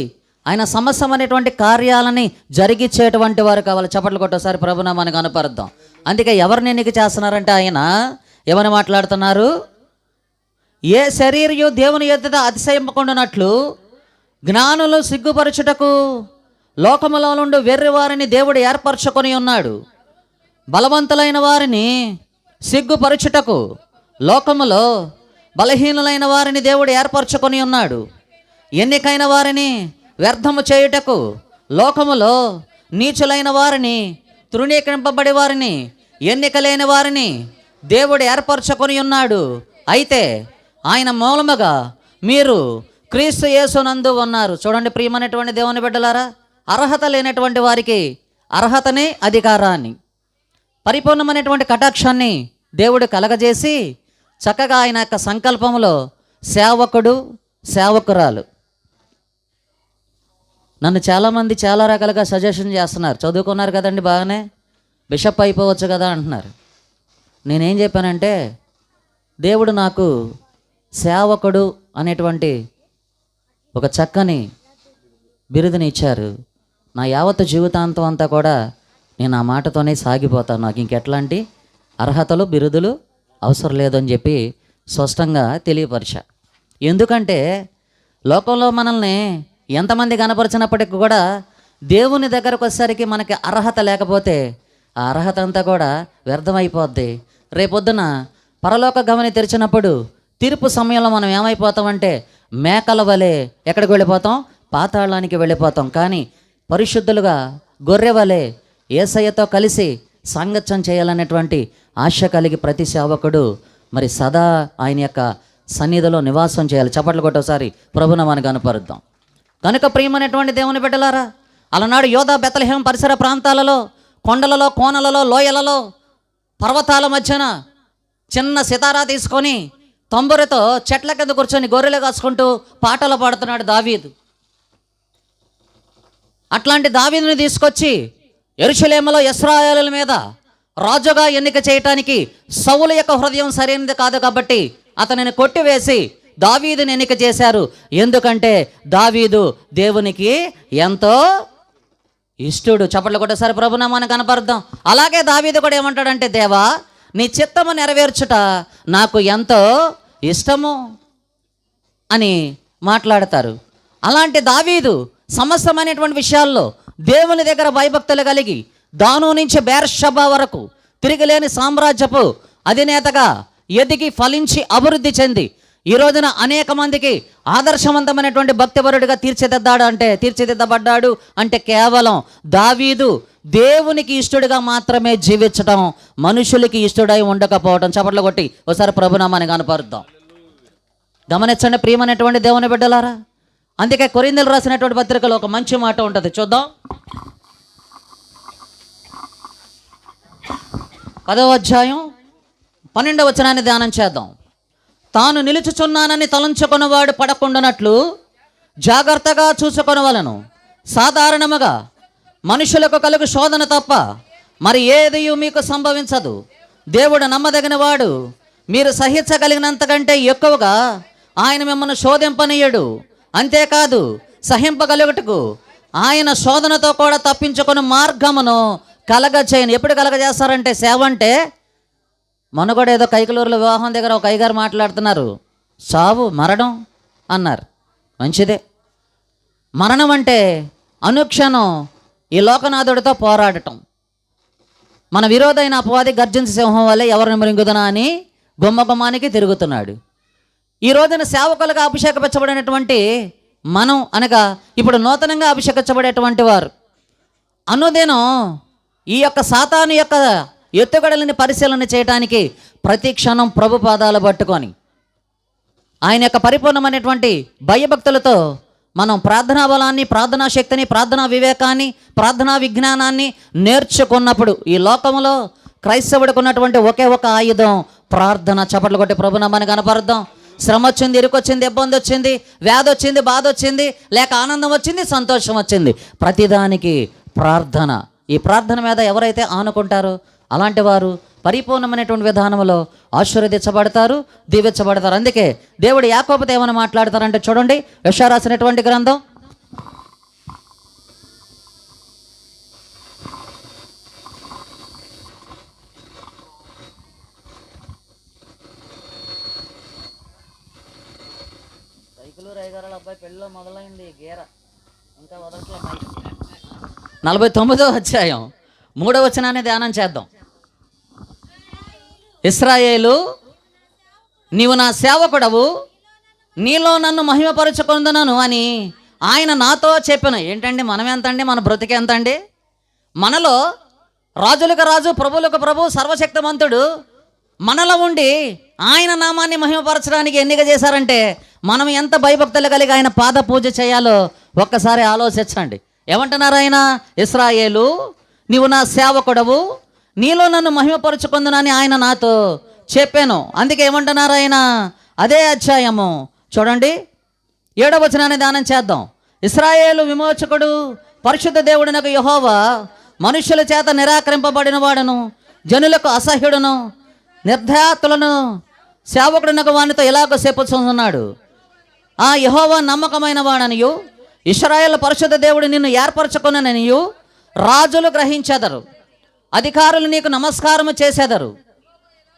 ఆయన సమస్తమైనటువంటి కార్యాలని జరిగించేటువంటి వారు కావాలి. చప్పట్లు కొట్టేసారి ప్రభునామాన్ని కనపరుద్దాం. అందుకే ఎవరిని ఎన్నిక చేస్తున్నారంటే ఆయన ఏమని మాట్లాడుతున్నారు? ఏ శరీరయు దేవుని ఎదుట అతిశయింపకుండానట్లు జ్ఞానులు సిగ్గుపరచుటకు లోకములో నుండి వెర్రి వారిని దేవుడు ఏర్పరచుకొని ఉన్నాడు. బలవంతులైన వారిని సిగ్గుపరచుటకు లోకములో బలహీనులైన వారిని దేవుడు ఏర్పరచుకొని ఉన్నాడు. ఎన్నికైన వారిని వ్యర్థము చేయుటకు లోకములో నీచులైన వారిని, తృణీకరింపబడి వారిని, ఎన్నిక లేని వారిని దేవుడు ఏర్పరచుకొని ఉన్నాడు. అయితే ఆయన మూలముగా మీరు క్రీస్తు యేసునందు ఉన్నారు. చూడండి ప్రియమైనటువంటి దేవుని బిడ్డలారా, అర్హత లేనటువంటి వారికి అర్హతనే అధికారాన్ని, పరిపూర్ణమైనటువంటి కటాక్షాన్ని దేవుడు కలగజేసి చక్కగా ఆయన యొక్క సంకల్పంలో సేవకుడు, సేవకురాలు. నన్ను చాలామంది చాలా రకాలుగా సజెషన్ చేస్తున్నారు. చదువుకున్నారు కదండి, బాగానే బిషప్ అయిపోవచ్చు కదా అంటున్నారు. నేనేం చెప్పానంటే, దేవుడు నాకు సేవకుడు అనేటువంటి ఒక చక్కని బిరుదుని ఇచ్చారు. నా యావత్ జీవితాంతం అంతా కూడా నేను ఆ మాటతోనే సాగిపోతాను. నాకు ఇంకెట్లాంటి అర్హతలు, బిరుదులు అవసరం లేదని చెప్పి స్పష్టంగా తెలియపరిచా. ఎందుకంటే లోకంలో మనల్ని ఎంతమంది కనపరిచినప్పటికీ కూడా దేవుని దగ్గరకు వచ్చేసరికి మనకి అర్హత లేకపోతే ఆ అర్హత అంతా కూడా వ్యర్థమైపోద్ది. రేపొద్దున పరలోక గమని తెరిచినప్పుడు తీర్పు సమయంలో మనం ఏమైపోతామంటే మేకల వలె ఎక్కడికి వెళ్ళిపోతాం? పాతాళానికి వెళ్ళిపోతాం. కానీ పరిశుద్ధులుగా గొర్రె వలె యేసయ్యతో కలిసి సాంగత్యం చేయాలనేటువంటి ఆశ కలిగి ప్రతి సేవకుడు మరి సదా ఆయన యొక్క సన్నిధిలో నివాసం చేయాలి. చప్పట్లు కొట్టోసారి ప్రభునామాన్ని కనపరుద్దాం. కనుక ప్రియమైనటువంటి దేవుని బిడ్డలారా, అలనాడు యోధా బెత్లెహేం పరిసర ప్రాంతాలలో, కొండలలో, కోనలలో, లోయలలో, పర్వతాల మధ్యన చిన్న సితారా తీసుకొని తంబురతో చెట్ల కింద కూర్చొని గొర్రెలు కాసుకుంటూ పాటలు పాడుతున్నాడు దావీదు. అట్లాంటి దావీదుని తీసుకొచ్చి యెరూషలేములో ఇశ్రాయేలుల మీద రాజుగా ఎన్నిక చేయటానికి సౌలు యొక్క హృదయం సరైనది కాదు కాబట్టి అతనిని కొట్టివేసి దావీదుని ఎన్నిక చేశారు. ఎందుకంటే దావీదు దేవునికి ఎంతో ఇష్టడు. చప్పట్లు కొట్టేసారి ప్రభునామాన్ని కనపరుద్దాం. అలాగే దావీదు కూడా ఏమంటాడంటే, దేవా నీ చిత్తము నెరవేర్చుట నాకు ఎంతో ఇష్టము అని మాట్లాడతారు. అలాంటి దావీదు సమస్తమైనటువంటి విషయాల్లో దేవుని దగ్గర భయభక్తులు కలిగి దాను నుంచి బేర్షబా వరకు తిరిగిలేని సామ్రాజ్యపు అధినేతగా ఎదిగి ఫలించి అభివృద్ధి చెంది ఈ రోజున అనేక మందికి ఆదర్శవంతమైనటువంటి భక్తిపరుడిగా తీర్చిదిద్దబడ్డాడు అంటే కేవలం దావీదు దేవునికి ఇష్టడుగా మాత్రమే జీవించటం, మనుషులకి ఇష్టడై ఉండకపోవటం. చప్పట్లు కొట్టి ఒకసారి ప్రభునామాన్ని కనపరుద్దాం. గమనించండి ప్రియమైనటువంటి దేవుని బిడ్డలారా, అందుకే కొరింథీయులకు రాసినటువంటి పత్రికలో ఒక మంచి మాట ఉంటుంది, చూద్దాం. 10వ అధ్యాయం 12వ వచనాన్ని ధ్యానం చేద్దాం. తాను నిలుచుచున్నానని తలంచుకొనివాడు పడకుండానట్లు జాగ్రత్తగా చూసుకొనవలను. సాధారణముగా మనుషులకు కలుగు శోధన తప్ప మరి ఏది మీకు సంభవించదు. దేవుడు నమ్మదగిన వాడు, మీరు సహించగలిగినంత కంటే ఎక్కువగా ఆయన మిమ్మల్ని శోధింపనీయడు. అంతేకాదు సహింపగలుగుటకు ఆయన శోధనతో కూడా తప్పించుకొని మార్గమును కలగచేయను. ఎప్పుడు కలగజేస్తారంటే, సేవ అంటే మొన్న కూడా ఏదో కైకలూరులో వివాహం దగ్గర ఒక అయ్యగారు మాట్లాడుతున్నారు, చావు మరణం అన్నారు. మంచిదే. మరణం అంటే అనుక్షణం ఈ లోకనాథుడితో పోరాడటం. మన విరోధైన అపవాది గర్జించే సింహం వల్లే ఎవరిని మృంగుదనా అని గుమ్మగుమ్మానికి తిరుగుతున్నాడు. ఈ రోజున సేవకులుగా అభిషేకపరచబడినటువంటి మనం అనగా ఇప్పుడు నూతనంగా అభిషేకించబడేటువంటి వారు అనుదినం ఈ యొక్క సాతాను యొక్క ఎత్తుగడలని పరిశీలన చేయడానికి ప్రతి క్షణం ప్రభు పాదాలు పట్టుకొని ఆయన యొక్క పరిపూర్ణమైనటువంటి భయభక్తులతో మనం ప్రార్థనా బలాన్ని, ప్రార్థనా శక్తిని, ప్రార్థనా వివేకాన్ని, ప్రార్థనా విజ్ఞానాన్ని నేర్చుకున్నప్పుడు ఈ లోకంలో క్రైస్తవుడికి ఉన్నటువంటి ఒకే ఒక ఆయుధం ప్రార్థన. చప్పట్లు కొట్టి ప్రభునామాన్ని కనపరుద్దాం. శ్రమ వచ్చింది, ఇరుకొచ్చింది, ఇబ్బంది వచ్చింది, వ్యాధి వచ్చింది, బాధ వచ్చింది, లేక ఆనందం వచ్చింది, సంతోషం వచ్చింది, ప్రతిదానికి ప్రార్థన. ఈ ప్రార్థన మీద ఎవరైతే ఆనుకుంటారో అలాంటి వారు పరిపూర్ణమైనటువంటి విధానంలో ఆశీర్వదించబడతారు, దీవించబడతారు. అందుకే దేవుడు యాకోబుతో ఏమైనా మాట్లాడతారంటే చూడండి, యెషయా రాసినటువంటి గ్రంథం 49వ అధ్యాయం 3వ వచనాన్ని ధ్యానం చేద్దాం. ఇశ్రాయేలు, నీవు నా సేవకుడవు, నీలో నన్ను మహిమపరచుకొందునను అని ఆయన నాతో చెప్పిన. ఏంటండి మనం ఎంతండి, మన బ్రతికి ఎంతండి? మనలో రాజులకు రాజు, ప్రభువులకు ప్రభు, సర్వశక్తిమంతుడు మనలో ఉండి ఆయన నామాన్ని మహిమపరచడానికి ఎన్నిక చేశారంటే మనం ఎంత భయభక్తులు కలిగి ఆయన పాద పూజ చేయాలో ఒక్కసారి ఆలోచించండి. ఏమంటున్నారు ఆయన? ఇశ్రాయేలు, నీవు నా సేవకుడవు, నీలో నన్ను మహిమపరచుకుందునని ఆయన నాతో చెప్పాను. అందుకే ఏమంటున్నారు ఆయన? అదే అధ్యాయము చూడండి 7వ వచనాన్ని ధ్యానం చేద్దాం. ఇశ్రాయేలు విమోచకుడు పరిశుద్ధ దేవుడినకు యెహోవా మనుష్యుల చేత నిరాకరింపబడిన వాడును, జనులకు అసహ్యుడును, నిర్దయాతులను సేవకుడినకు వానితో ఇలాగ చెప్పుచున్నాడు. ఆ యెహోవా నమ్మకమైన వాడనియు ఇశ్రాయేలు పరిశుద్ధ దేవుడు నిన్ను ఏర్పరచుకొననియు రాజులు గ్రహించెదరు, అధికారులు నీకు నమస్కారము చేసేదరు.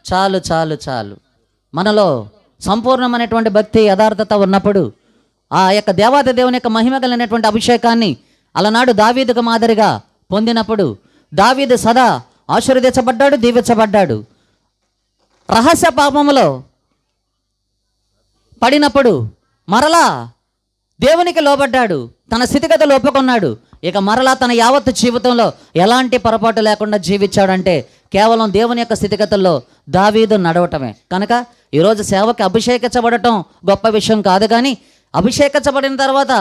చాలు చాలు చాలు. మనలో సంపూర్ణమైనటువంటి భక్తి యథార్థత ఉన్నప్పుడు ఆ యొక్క దేవాది దేవుని యొక్క మహిమ కలిగినటువంటి అభిషేకాన్ని అలనాడు దావీదుకు మాదిరిగా పొందినప్పుడు దావీదు సదా ఆశీర్వదించబడ్డాడు, దీవించబడ్డాడు. రహస్య పాపములో పడినప్పుడు మరలా దేవునికి లోబడ్డాడు, తన స్థితిగతులు ఒప్పుకున్నాడు. ఇక మరలా తన యావత్తు జీవితంలో ఎలాంటి పొరపాటు లేకుండా జీవించాడంటే కేవలం దేవుని యొక్క స్థితిగతుల్లో దావీదు నడవటమే. కనుక ఈరోజు సేవకి అభిషేకించబడటం గొప్ప విషయం కాదు, కానీ అభిషేకించబడిన తర్వాత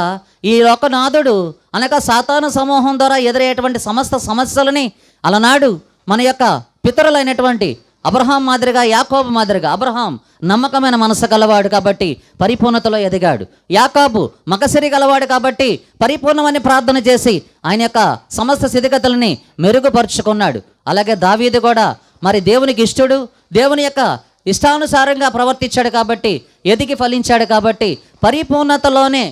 ఈ లోకనాథుడు అనగా సాతాను సమూహం ద్వారా ఎదురయ్యేటువంటి సమస్త సమస్యలని అలనాడు మన యొక్క పితరులైనటువంటి అబ్రహాం మాదిరిగా, యాకోబు మాదిరిగా, అబ్రహాం నమ్మకమైన మనసు గలవాడు కాబట్టి పరిపూర్ణతలో ఎదిగాడు. యాకోబు మగసిరి గలవాడు కాబట్టి పరిపూర్ణమని ప్రార్థన చేసి ఆయన యొక్క సమస్త స్థితిగతులని మెరుగుపరుచుకున్నాడు. అలాగే దావీదు కూడా మరి దేవునికి ఇష్టడు, దేవుని యొక్క ఇష్టానుసారంగా ప్రవర్తించాడు కాబట్టి ఎదిగి ఫలించాడు కాబట్టి పరిపూర్ణతలోనే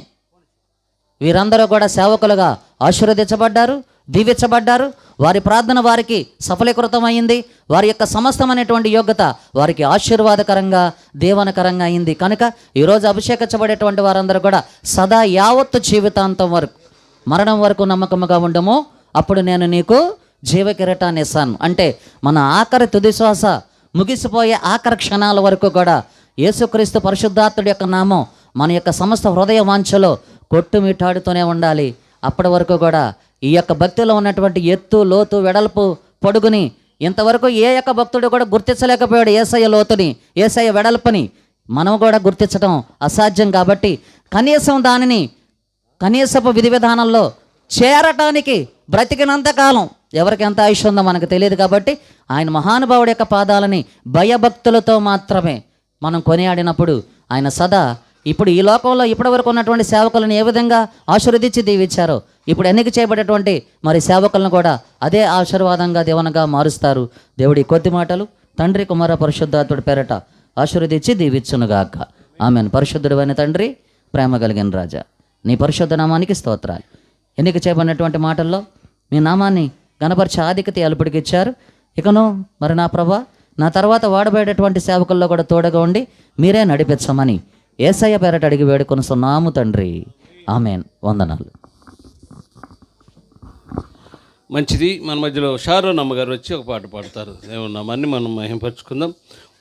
వీరందరూ కూడా సేవకులుగా ఆశీర్వదించబడ్డారు, దీవించబడ్డారు. వారి ప్రార్థన వారికి సఫలీకృతమైంది. వారి యొక్క సమస్తమైనటువంటి యోగ్యత వారికి ఆశీర్వాదకరంగా, దీవనకరంగా అయింది. కనుక ఈరోజు అభిషేకించబడేటువంటి వారందరూ కూడా సదా యావత్తు జీవితాంతం వరకు, మరణం వరకు నమ్మకముగా ఉండము, అప్పుడు నేను నీకు జీవ కిరీటాన్ని ఇస్తాను. అంటే మన ఆఖరి తుది శ్వాస ముగిసిపోయే ఆఖరి క్షణాల వరకు కూడా యేసుక్రీస్తు పరిశుద్ధాత్ముడి యొక్క నామం మన యొక్క సమస్త హృదయ వాంఛలో కొట్టుమిట్టాడుతూనే ఉండాలి. అప్పటి వరకు కూడా ఈ యొక్క భక్తిలో ఉన్నటువంటి ఎత్తు, లోతు, వెడల్పు, పొడుగుని ఇంతవరకు ఏ యొక్క భక్తుడు కూడా గుర్తించలేకపోయాడు. యేసయ్య లోతుని, యేసయ్య వెడల్పుని మనం కూడా గుర్తించడం అసాధ్యం. కాబట్టి కనీసం దానిని కనీసపు విధి విధానంలో చేరటానికి బ్రతికినంతకాలం ఎవరికి ఎంత ఆయుష్ ఉందో మనకు తెలియదు. కాబట్టి ఆయన మహానుభావుడి యొక్క పాదాలని భయభక్తులతో మాత్రమే మనం కొనియాడినప్పుడు ఆయన సదా ఇప్పుడు ఈ లోకంలో ఇప్పటివరకు ఉన్నటువంటి సేవకులను ఏ విధంగా ఆశీర్వదించి దీవించారో ఇప్పుడు ఎన్నిక చేయబడేటువంటి మరి సేవకులను కూడా అదే ఆశీర్వాదంగా దేవునిగా మారుస్తారు. దేవుడి కొద్ది మాటలు తండ్రి, కుమార, పరిశుద్ధాత్ముడి పేరట ఆశీర్వదించి దీవించునుగాక. ఆమెన్. పరిశుద్ధుడు అయిన తండ్రి, ప్రేమ కలిగిన రాజా, నీ పరిశుద్ధ నామానికి స్తోత్రాలు. ఎన్నిక చేయబడినటువంటి మాటల్లో మీ నామాన్ని గణపరిచే ఆధిక్యత అలుపుడికి ఇచ్చారు. ఇకను మరి నా ప్రభా, నా తర్వాత వాడబడేటువంటి సేవకుల్లో కూడా తోడుగా ఉండి మీరే నడిపించమని యేసయ్య పేరట అడిగి వేడుకొనుచున్నాము తండ్రి. ఆమెన్. వందనాలు. మంచిది. మన మధ్యలో షారోన్ అమ్మగారు వచ్చి ఒక పాట పాడతారు. దేవుని నామాన్ని మనం మహింపరుచుకుందాం.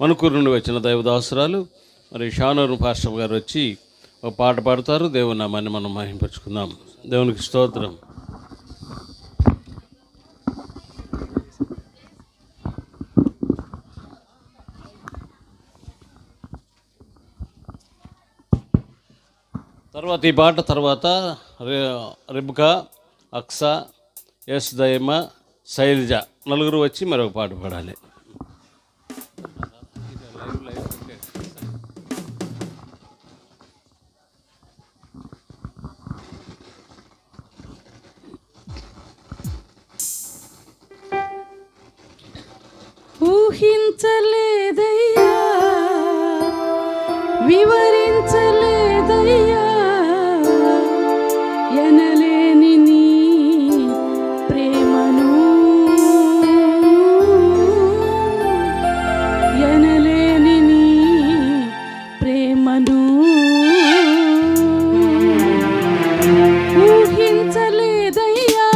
మణుకూరు నుండి వచ్చిన దైవదాసురాలు మరి షారోన్ పాస్టర్ గారు వచ్చి ఒక పాట పాడతారు. దేవుని నామాన్ని మనం మహింపరుచుకుందాం. దేవునికి స్తోత్రం. తర్వాత ఈ పాట తర్వాత రిబ్కా, అక్సా, ఎస్ దయమ, శైలజ నలుగురు వచ్చి మరొక పాట పాడాలి. ఊహించలేదయ్యా, వివరించలేదయ్యా, ఎనలేని నీ ప్రేమను, ఎనలేని నీ ప్రేమను. ఊహించలేదయ్యా,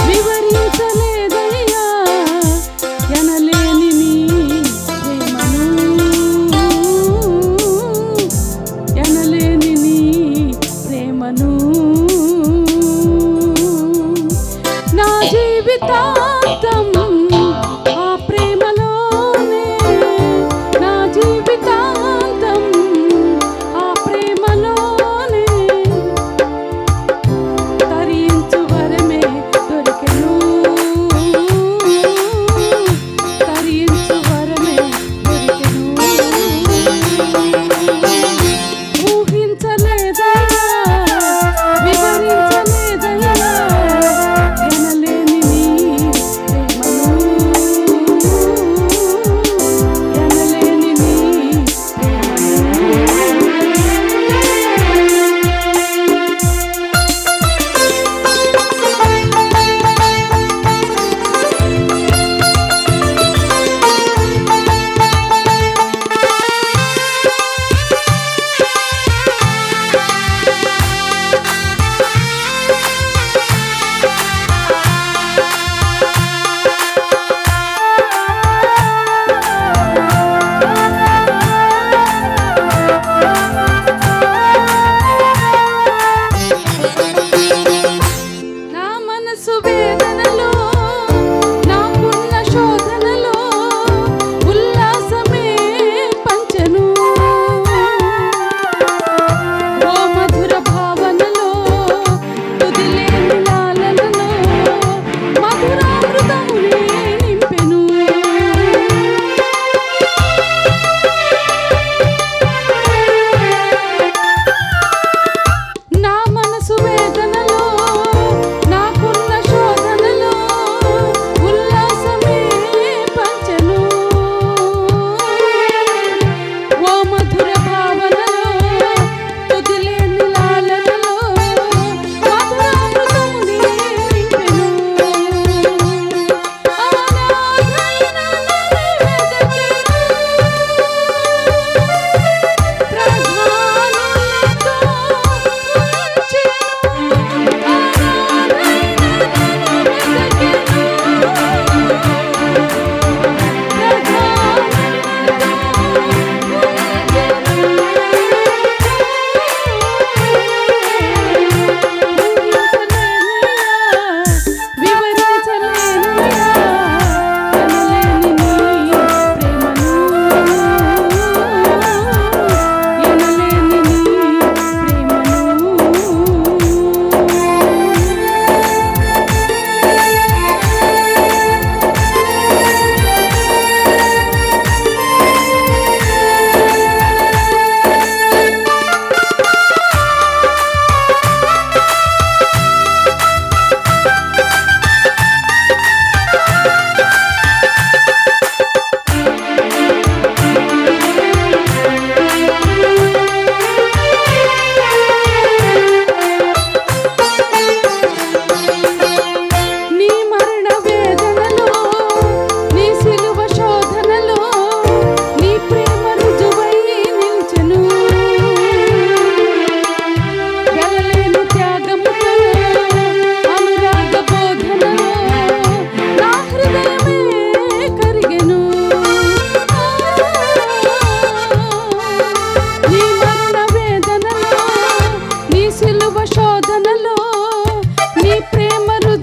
వివరించలేదయ్యా, ఎనలేని నీ ప్రేమను, ఎనలేని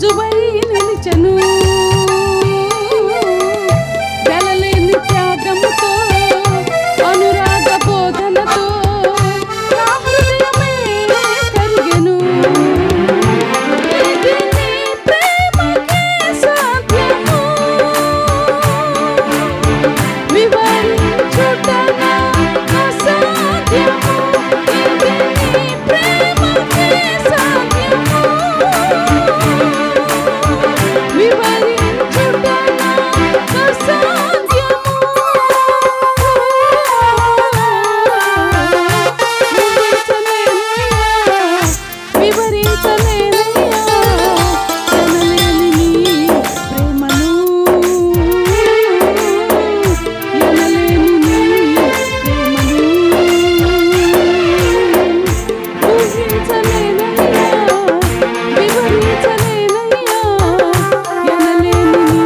రుజువై నిలిచెను వెలలేని త్యాగముతో అనురాగ బోధనతో నా హృదయమే కరిగెను ఇది నీ ప్రేమకే సాధ్యము వివరించుట అసాధ్యము ఇది నీ ప్రేమకే సాధ్యము వివరించుట అసాధ్యము వివరించలేనయ్యా ఎనలేని నీ ప్రేమను ఎనలేని నీ ప్రేమను ఊహించలేనయ్యా వివరించలేనయ్యా ఎనలేని నీ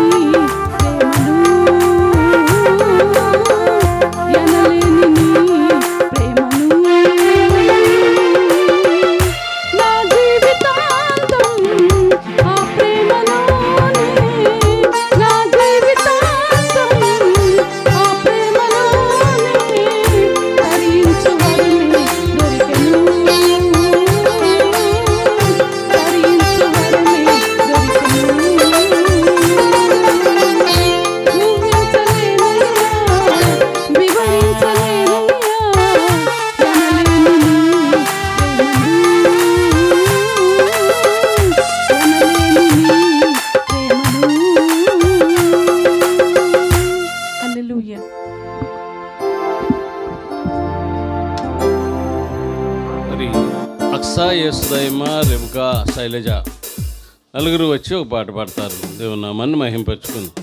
ప్రేమను ఎనలేని నీ ప్రేమను నా జీవితాంతం ఆ ప్రేమలోనే నా జీవితాంతం ఆ ప్రేమలోనే తరించు వరమే దొరికెను తరించు వరమే దొరికెను ఊహించలేనయ్యా వివరించలేనయ్యా ఎనలేని నీ హల్లెలూయా. మరి అక్సా, యేసుదయమ, రెబకా, శైలజ నలుగురు వచ్చి ఒక పాట పాడతారు. దేవుని నామాన్ని మహింపరచుకుందాం.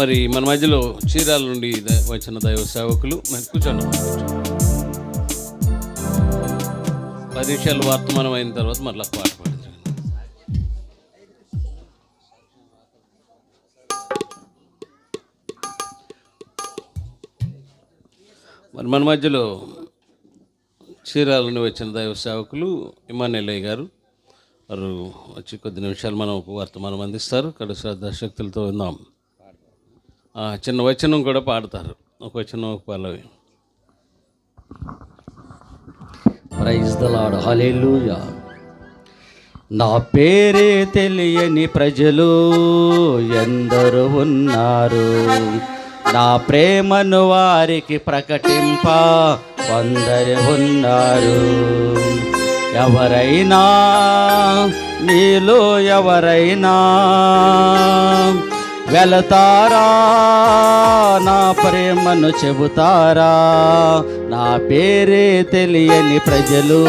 మరి మన మధ్యలో చీరాల నుండి వచ్చిన దైవ సేవకులు మరి కూర్చోండి. 10 నిమిషాలు వర్తమానం అయిన తర్వాత మరలా పాట పాడతారు. మరి మన మధ్యలో చీరాల నుండి వచ్చిన దైవ సేవకులు ఇమానుయేలయ్య గారు వారు వచ్చి కొద్ది నిమిషాలు మనం వర్తమానం అందిస్తారు. ఇక్కడ శ్రద్ధాశక్తులతో విందాం. చిన్న వచనం కూడా పాడతారు. ఒక వచనం, ఒక పల్లవి. Praise the lord. హల్లెలూయా. నా పేరే తెలియని ప్రజలు ఎందరు ఉన్నారు, నా ప్రేమను వారికి ప్రకటింప కొందరు ఉన్నారు. ఎవరైనా మీలో ఎవరైనా వెళతారా, నా ప్రేమను చెబుతారా? నా పేరే తెలియని ప్రజలు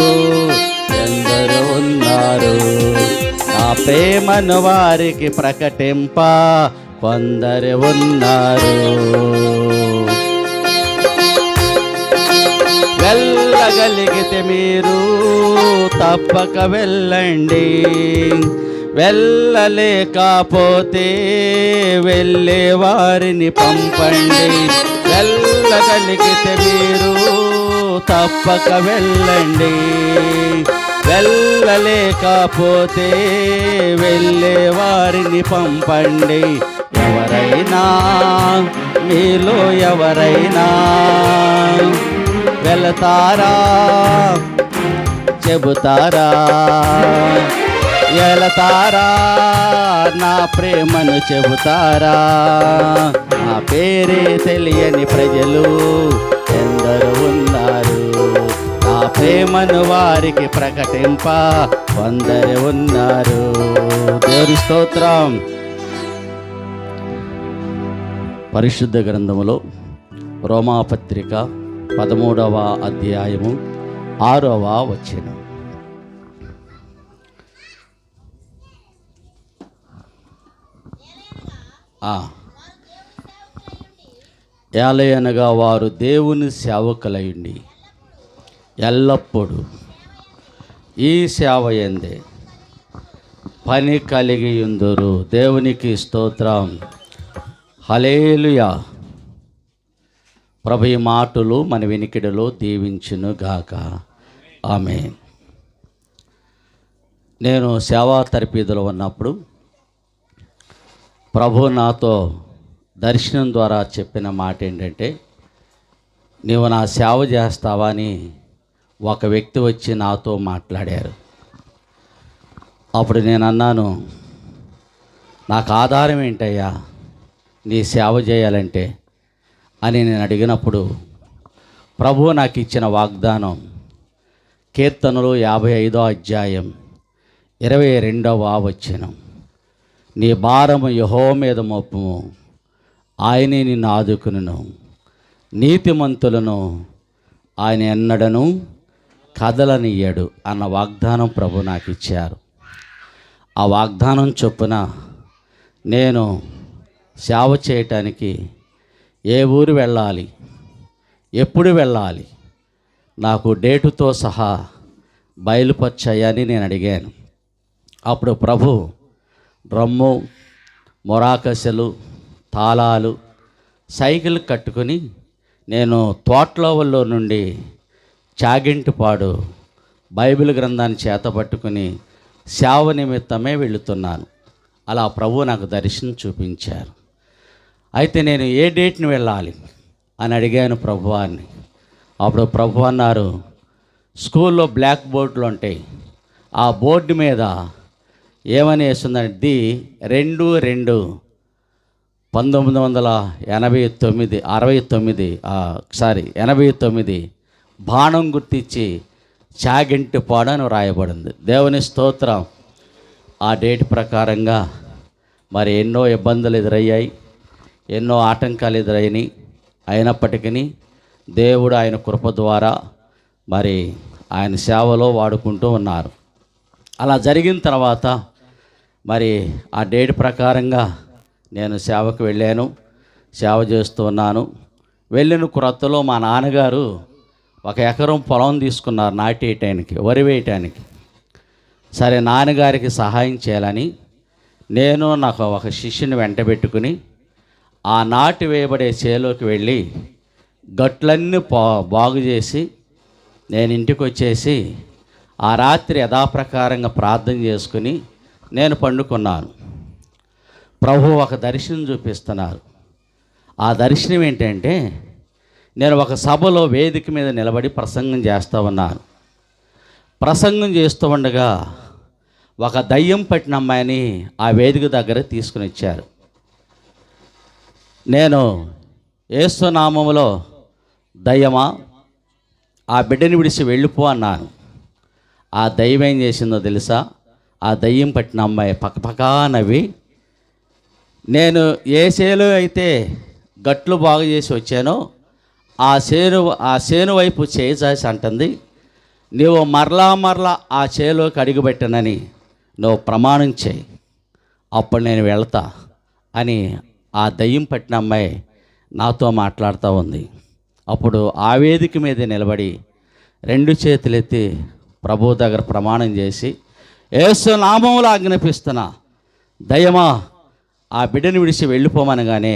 ఎందరు ఉన్నారు, నా ప్రేమను వారికి ప్రకటింప కొందరు ఉన్నారు. వెళ్ళగలిగితే మీరు తప్పక వెళ్ళండి, వెళ్ళలేకపోతే వెళ్ళే వారిని పంపండి. వెళ్ళగలిగితే మీరు తప్పక వెళ్ళండి, వెళ్ళలేకపోతే వెళ్ళే వారిని పంపండి. ఎవరైనా మీలో ఎవరైనా వెళతారా, చెబుతారా? వెళతారా, నా ప్రేమను చెబుతారా? నా పేరే తెలియని ప్రజలు ఎందరు ఉన్నారు, నా ప్రేమను వారికి ప్రకటింప కొందరు ఉన్నారు. దేవుని స్తోత్రం. పరిశుద్ధ గ్రంథములో రోమాపత్రిక 13వ అధ్యాయము 6వ వచనం. ఏలయనగా వారు దేవుని సేవకులయుండి ఎల్లప్పుడూ ఈ సేవ యందే పని కలిగి ఉందురు. దేవునికి స్తోత్రం. హల్లెలూయా. ప్రభు ఈ మాటలు మన వినికిడిలో దీవించును గాక. ఆమేన్. నేను సేవా తరపీదులో ఉన్నప్పుడు ప్రభు నాతో దర్శనం ద్వారా చెప్పిన మాట ఏంటంటే, నీవు నా సేవ చేస్తావా అని ఒక వ్యక్తి వచ్చి నాతో మాట్లాడారు. అప్పుడు నేను అన్నాను, నాకు ఆధారం ఏంటయ్యా నీ సేవ చేయాలంటే అని నేను అడిగినప్పుడు ప్రభువు నాకు ఇచ్చిన వాగ్దానం కీర్తనలు 55వ అధ్యాయం 22వ వచనం, నీ భారము యెహోవా మీద మోపుము, ఆయనే నిన్ను ఆదుకును, నీతిమంతులను ఆయన ఎన్నడను కదలనియ్యడు అన్న వాగ్దానం ప్రభు నాకు ఇచ్చారు. ఆ వాగ్దానం చొప్పున నేను సేవ చేయటానికి ఏ ఊరు వెళ్ళాలి, ఎప్పుడు వెళ్ళాలి, నాకు డేటుతో సహా బయలుపరచని నేను అడిగాను. అప్పుడు ప్రభు డ్రమ్ము, మొరాకసలు, తాళాలు, సైకిల్ కట్టుకుని నేను తోటలోవల్లో నుండి చాగింటిపాడు బైబిల్ గ్రంథాన్ని చేతపట్టుకుని సేవ నిమిత్తమే వెళుతున్నాను. అలా ప్రభు నాకు దర్శనం చూపించారు. అయితే నేను ఏ డేట్ని వెళ్ళాలి అని అడిగాను ప్రభువాన్ని. అప్పుడు ప్రభు అన్నారు, స్కూల్లో బ్లాక్ బోర్డులు ఉంటాయి, ఆ బోర్డు మీద ఏమని వేస్తుందంటే 1989 బాణం గుర్తించి చాగింటిపాడు అని రాయబడింది. దేవుని స్తోత్రం. ఆ డేట్ ప్రకారంగా మరి ఎన్నో ఇబ్బందులు ఎదురయ్యాయి, ఎన్నో ఆటంకాలు ఎదురయ్యాయి. అయినప్పటికీ దేవుడు ఆయన కృప ద్వారా మరి ఆయన సేవలో వాడుకుంటూ ఉన్నారు. అలా జరిగిన తర్వాత మరి ఆ డేట్ ప్రకారంగా నేను సేవకు వెళ్ళాను, సేవ చేస్తూ ఉన్నాను. వెళ్ళిన క్రొత్తలో మా నాన్నగారు 1 ఎకరం పొలం తీసుకున్నారు నాటేయటానికి, వరి వేయటానికి. సరే, నాన్నగారికి సహాయం చేయాలని నేను నాకు ఒక శిష్యుని వెంటబెట్టుకుని ఆ నాటి వేయబడే చేలోకి వెళ్ళి గట్లన్నీ బాగు చేసి నేను ఇంటికి వచ్చేసి ఆ రాత్రి యథాప్రకారంగా ప్రార్థన చేసుకుని నేను పండుకున్నాను. ప్రభు ఒక దర్శనం చూపిస్తున్నారు. ఆ దర్శనం ఏంటంటే, నేను ఒక సభలో వేదిక మీద నిలబడి ప్రసంగం చేస్తూ ఉన్నాను. ప్రసంగం చేస్తూ ఉండగా ఒక దయ్యం పట్టిన అమ్మాయిని ఆ వేదిక దగ్గర తీసుకుని వచ్చారు. నేను యేసు నామములో, దయ్యమా ఆ బిడ్డని విడిచి వెళ్ళిపో అన్నాను. ఆ దయ్యం ఏం చేసిందో తెలుసా? ఆ దయ్యం పట్టిన అమ్మాయి పక్కపక్కా నవ్వి, నేను ఏ చేలో అయితే గట్లు బాగు చేసి వచ్చానో ఆ చేను వైపు చేసి అంటుంది, నీవు మరలా ఆ చేలోకి అడుగుపెట్టనని నువ్వు ప్రమాణం చేయి, అప్పుడు నేను వెళ్తా అని ఆ దయ్యం పట్టిన అమ్మాయి నాతో మాట్లాడుతూ ఉంది. అప్పుడు ఆ వేదిక మీద నిలబడి 2 చేతులెత్తి ప్రభు దగ్గర ప్రమాణం చేసి, యేసు నామములో ఆజ్ఞాపిస్తున్నా, దయ్యమా ఆ బిడ్డని విడిచి వెళ్ళిపోమనగానే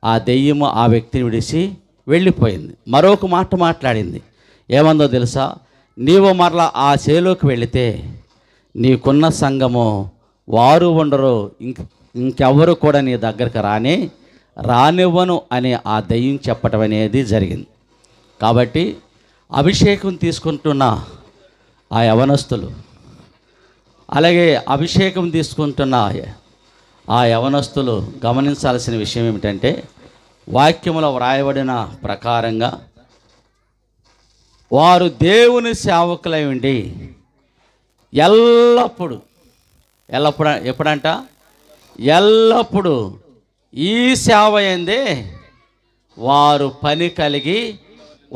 ఆ దెయ్యము ఆ వ్యక్తిని విడిచి వెళ్ళిపోయింది. మరొక మాట మాట్లాడింది. ఏమందో తెలుసా? నీవు మరలా ఆ చేలోకి వెళితే నీకున్న సంఘము వారు ఉండరు, ఇంకెవ్వరు కూడా నీ దగ్గరకు రానివ్వను అని ఆ దెయ్యం చెప్పటం అనేది జరిగింది. కాబట్టి అభిషేకం తీసుకుంటున్న ఆ యవనస్తులు, అలాగే అభిషేకం తీసుకుంటున్న ఆ యవనస్తులు గమనించాల్సిన విషయం ఏమిటంటే, వాక్యములో వ్రాయబడిన ప్రకారంగా వారు దేవుని సేవకులై ఉండి ఎల్లప్పుడూ ఈ సేవ ఏందే వారు పని కలిగి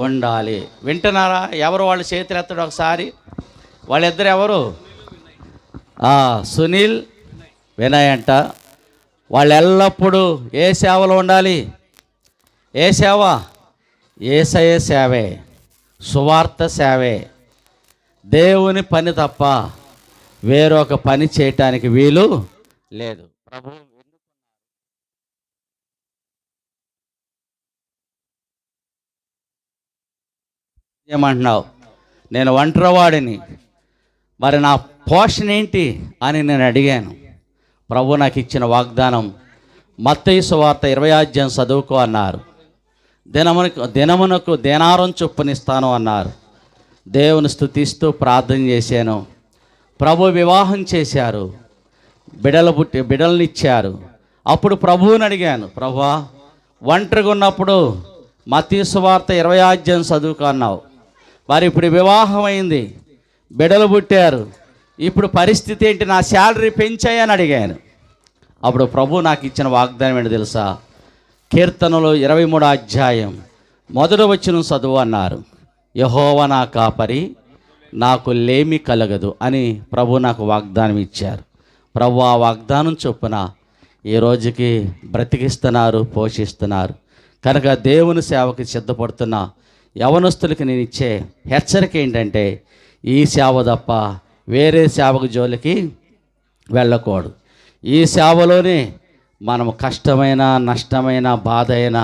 ఉండాలి. వింటున్నారా? ఎవరు వాళ్ళ చేతులు ఎత్తడు ఒకసారి? వాళ్ళిద్దరు ఎవరు? సునీల్, వినయ్ అంట. వాళ్ళు ఎల్లప్పుడూ ఏ సేవలో ఉండాలి? ఏ సేవ? యేసయ్య సేవే, సువార్త సేవే. దేవుని పని తప్ప వేరొక పని చేయటానికి వీలు లేదు. ప్రభు ఏమంటున్నావు? నేను ఒంటరివాడిని, మరి నా పోషణ ఏంటి అని నేను అడిగాను. ప్రభు నాకు ఇచ్చిన వాగ్దానం మత్తయి సువార్త 20వ అధ్యాయం చదువుకో అన్నారు. దినమునకు దేనారం చొప్పునిస్తాను అన్నారు. దేవుని స్తుతిస్తూ ప్రార్థన చేశాను. ప్రభు వివాహం చేశారు, బిడ్డలనిచ్చారు. అప్పుడు ప్రభువుని అడిగాను, ప్రభువా ఒంటరిగా ఉన్నప్పుడు మత్తయి సువార్త 20వ అధ్యాయం చదువుకో అన్నావు, మరి ఇప్పుడు వివాహం అయింది, బిడ్డలు పుట్టారు, ఇప్పుడు పరిస్థితి ఏంటి, నా శాలరీ పెంచాయని అడిగాను. అప్పుడు ప్రభు నాకు ఇచ్చిన వాగ్దానం ఏంటి తెలుసా? కీర్తనలో 23వ అధ్యాయం 1వ వచనం చదువు అన్నారు. యెహోవా నా కాపరి, నాకు లేమి కలగదు అని ప్రభు నాకు వాగ్దానం ఇచ్చారు. ప్రభు ఆ వాగ్దానం చొప్పున ఈ రోజుకి బ్రతికిస్తున్నారు, పోషిస్తున్నారు. కనుక దేవుని సేవకి సిద్ధపడుతున్న యవనస్తులకి నేను ఇచ్చే హెచ్చరిక ఏంటంటే, ఈ సేవ తప్ప వేరే సేవకు జోలికి వెళ్ళకూడదు. ఈ సేవలోనే మనం కష్టమైన, నష్టమైన, బాధ అయినా,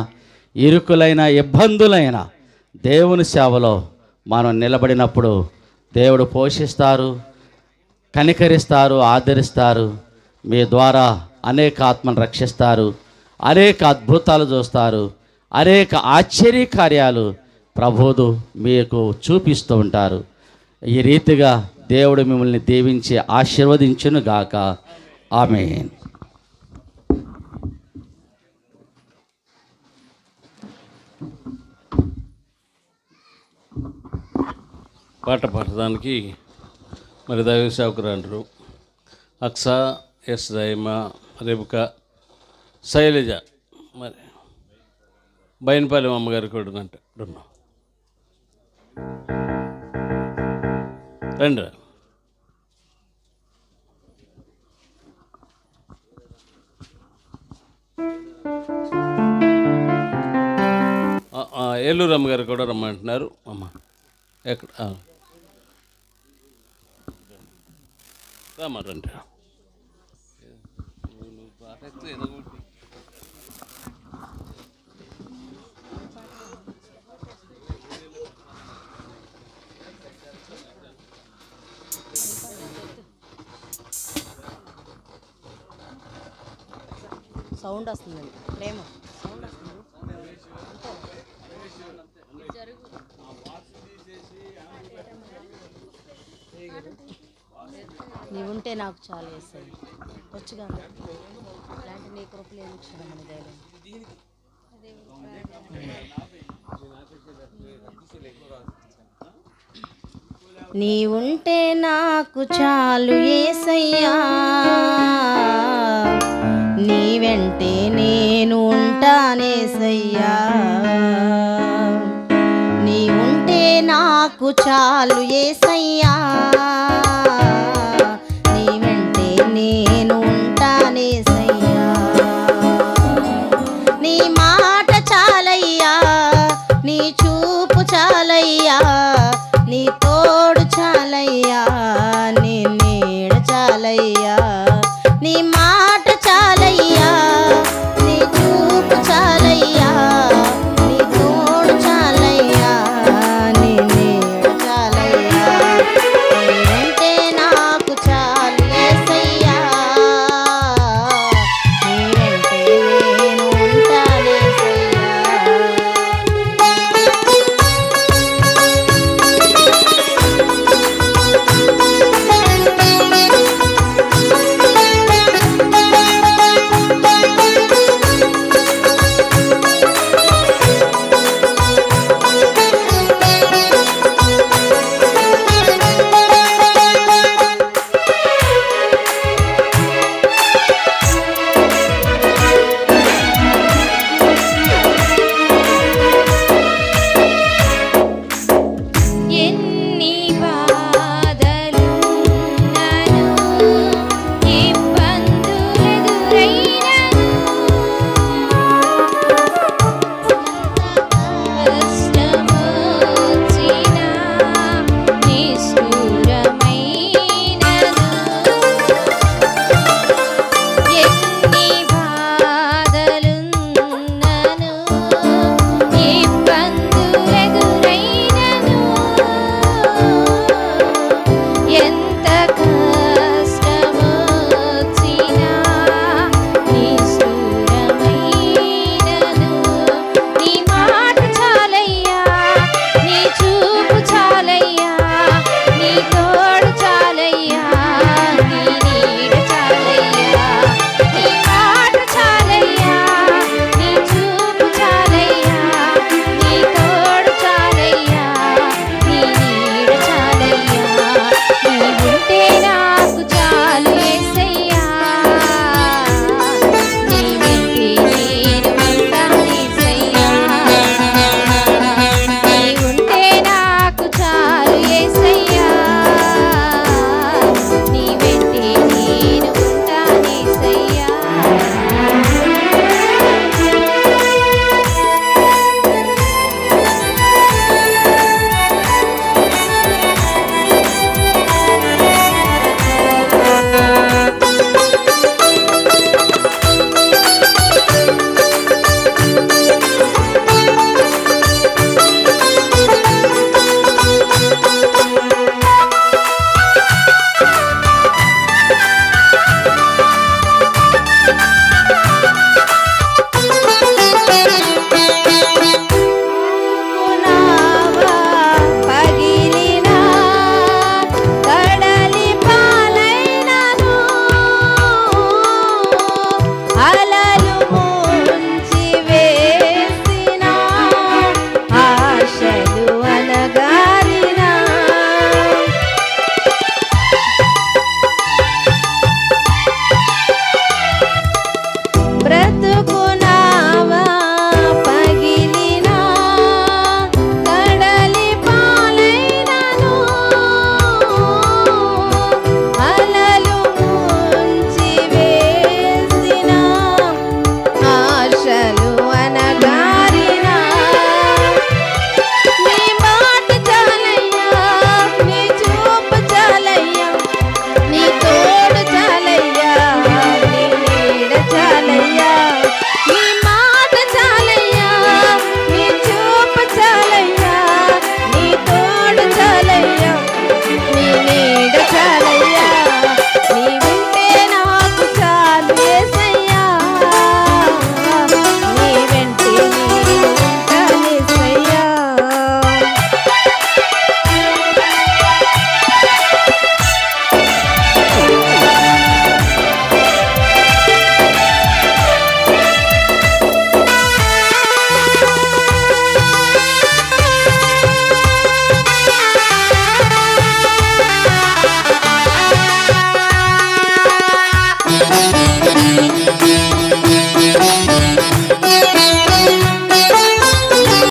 ఇరుకులైన, ఇబ్బందులైన దేవుని సేవలో మనం నిలబడినప్పుడు దేవుడు పోషిస్తారు, కనికరిస్తారు, ఆదరిస్తారు. మీ ద్వారా అనేక ఆత్మను రక్షిస్తారు, అనేక అద్భుతాలు చూస్తారు, అనేక ఆశ్చర్య కార్యాలు ప్రభువు మీకు చూపిస్తూ ఉంటారు. ఈ రీతిగా దేవుడు మిమ్మల్ని దీవించి ఆశీర్వదించును గాక. ఆమేన్. పాట పాడడానికి మరి దైవ సేవకురాండ్రు అక్సా, ఎస్ దైమ, రేబుకా, శైలజ, మరి బయనపాలెం అమ్మగారి కూడా అంట రండి. ఏలూరు అమ్మగారు కూడా రమ్మంటున్నారు. అమ్మ ఎక్కడ రామారండి. సౌండ్ వస్తుందండి, ప్రేమ సౌండ్ వస్తుంది. నీవుంటే నాకు చాలా వేస్తాయి వచ్చుగా అలాంటి నీ కృపలు ఏమి క్షణమని ధైర్యం. నీవుంటే నాకు చాలు యేసయ్యా, నీ వెంటే నేను ఉంటానేసయ్యా. నీవుంటే నాకు చాలు యేసయ్యా,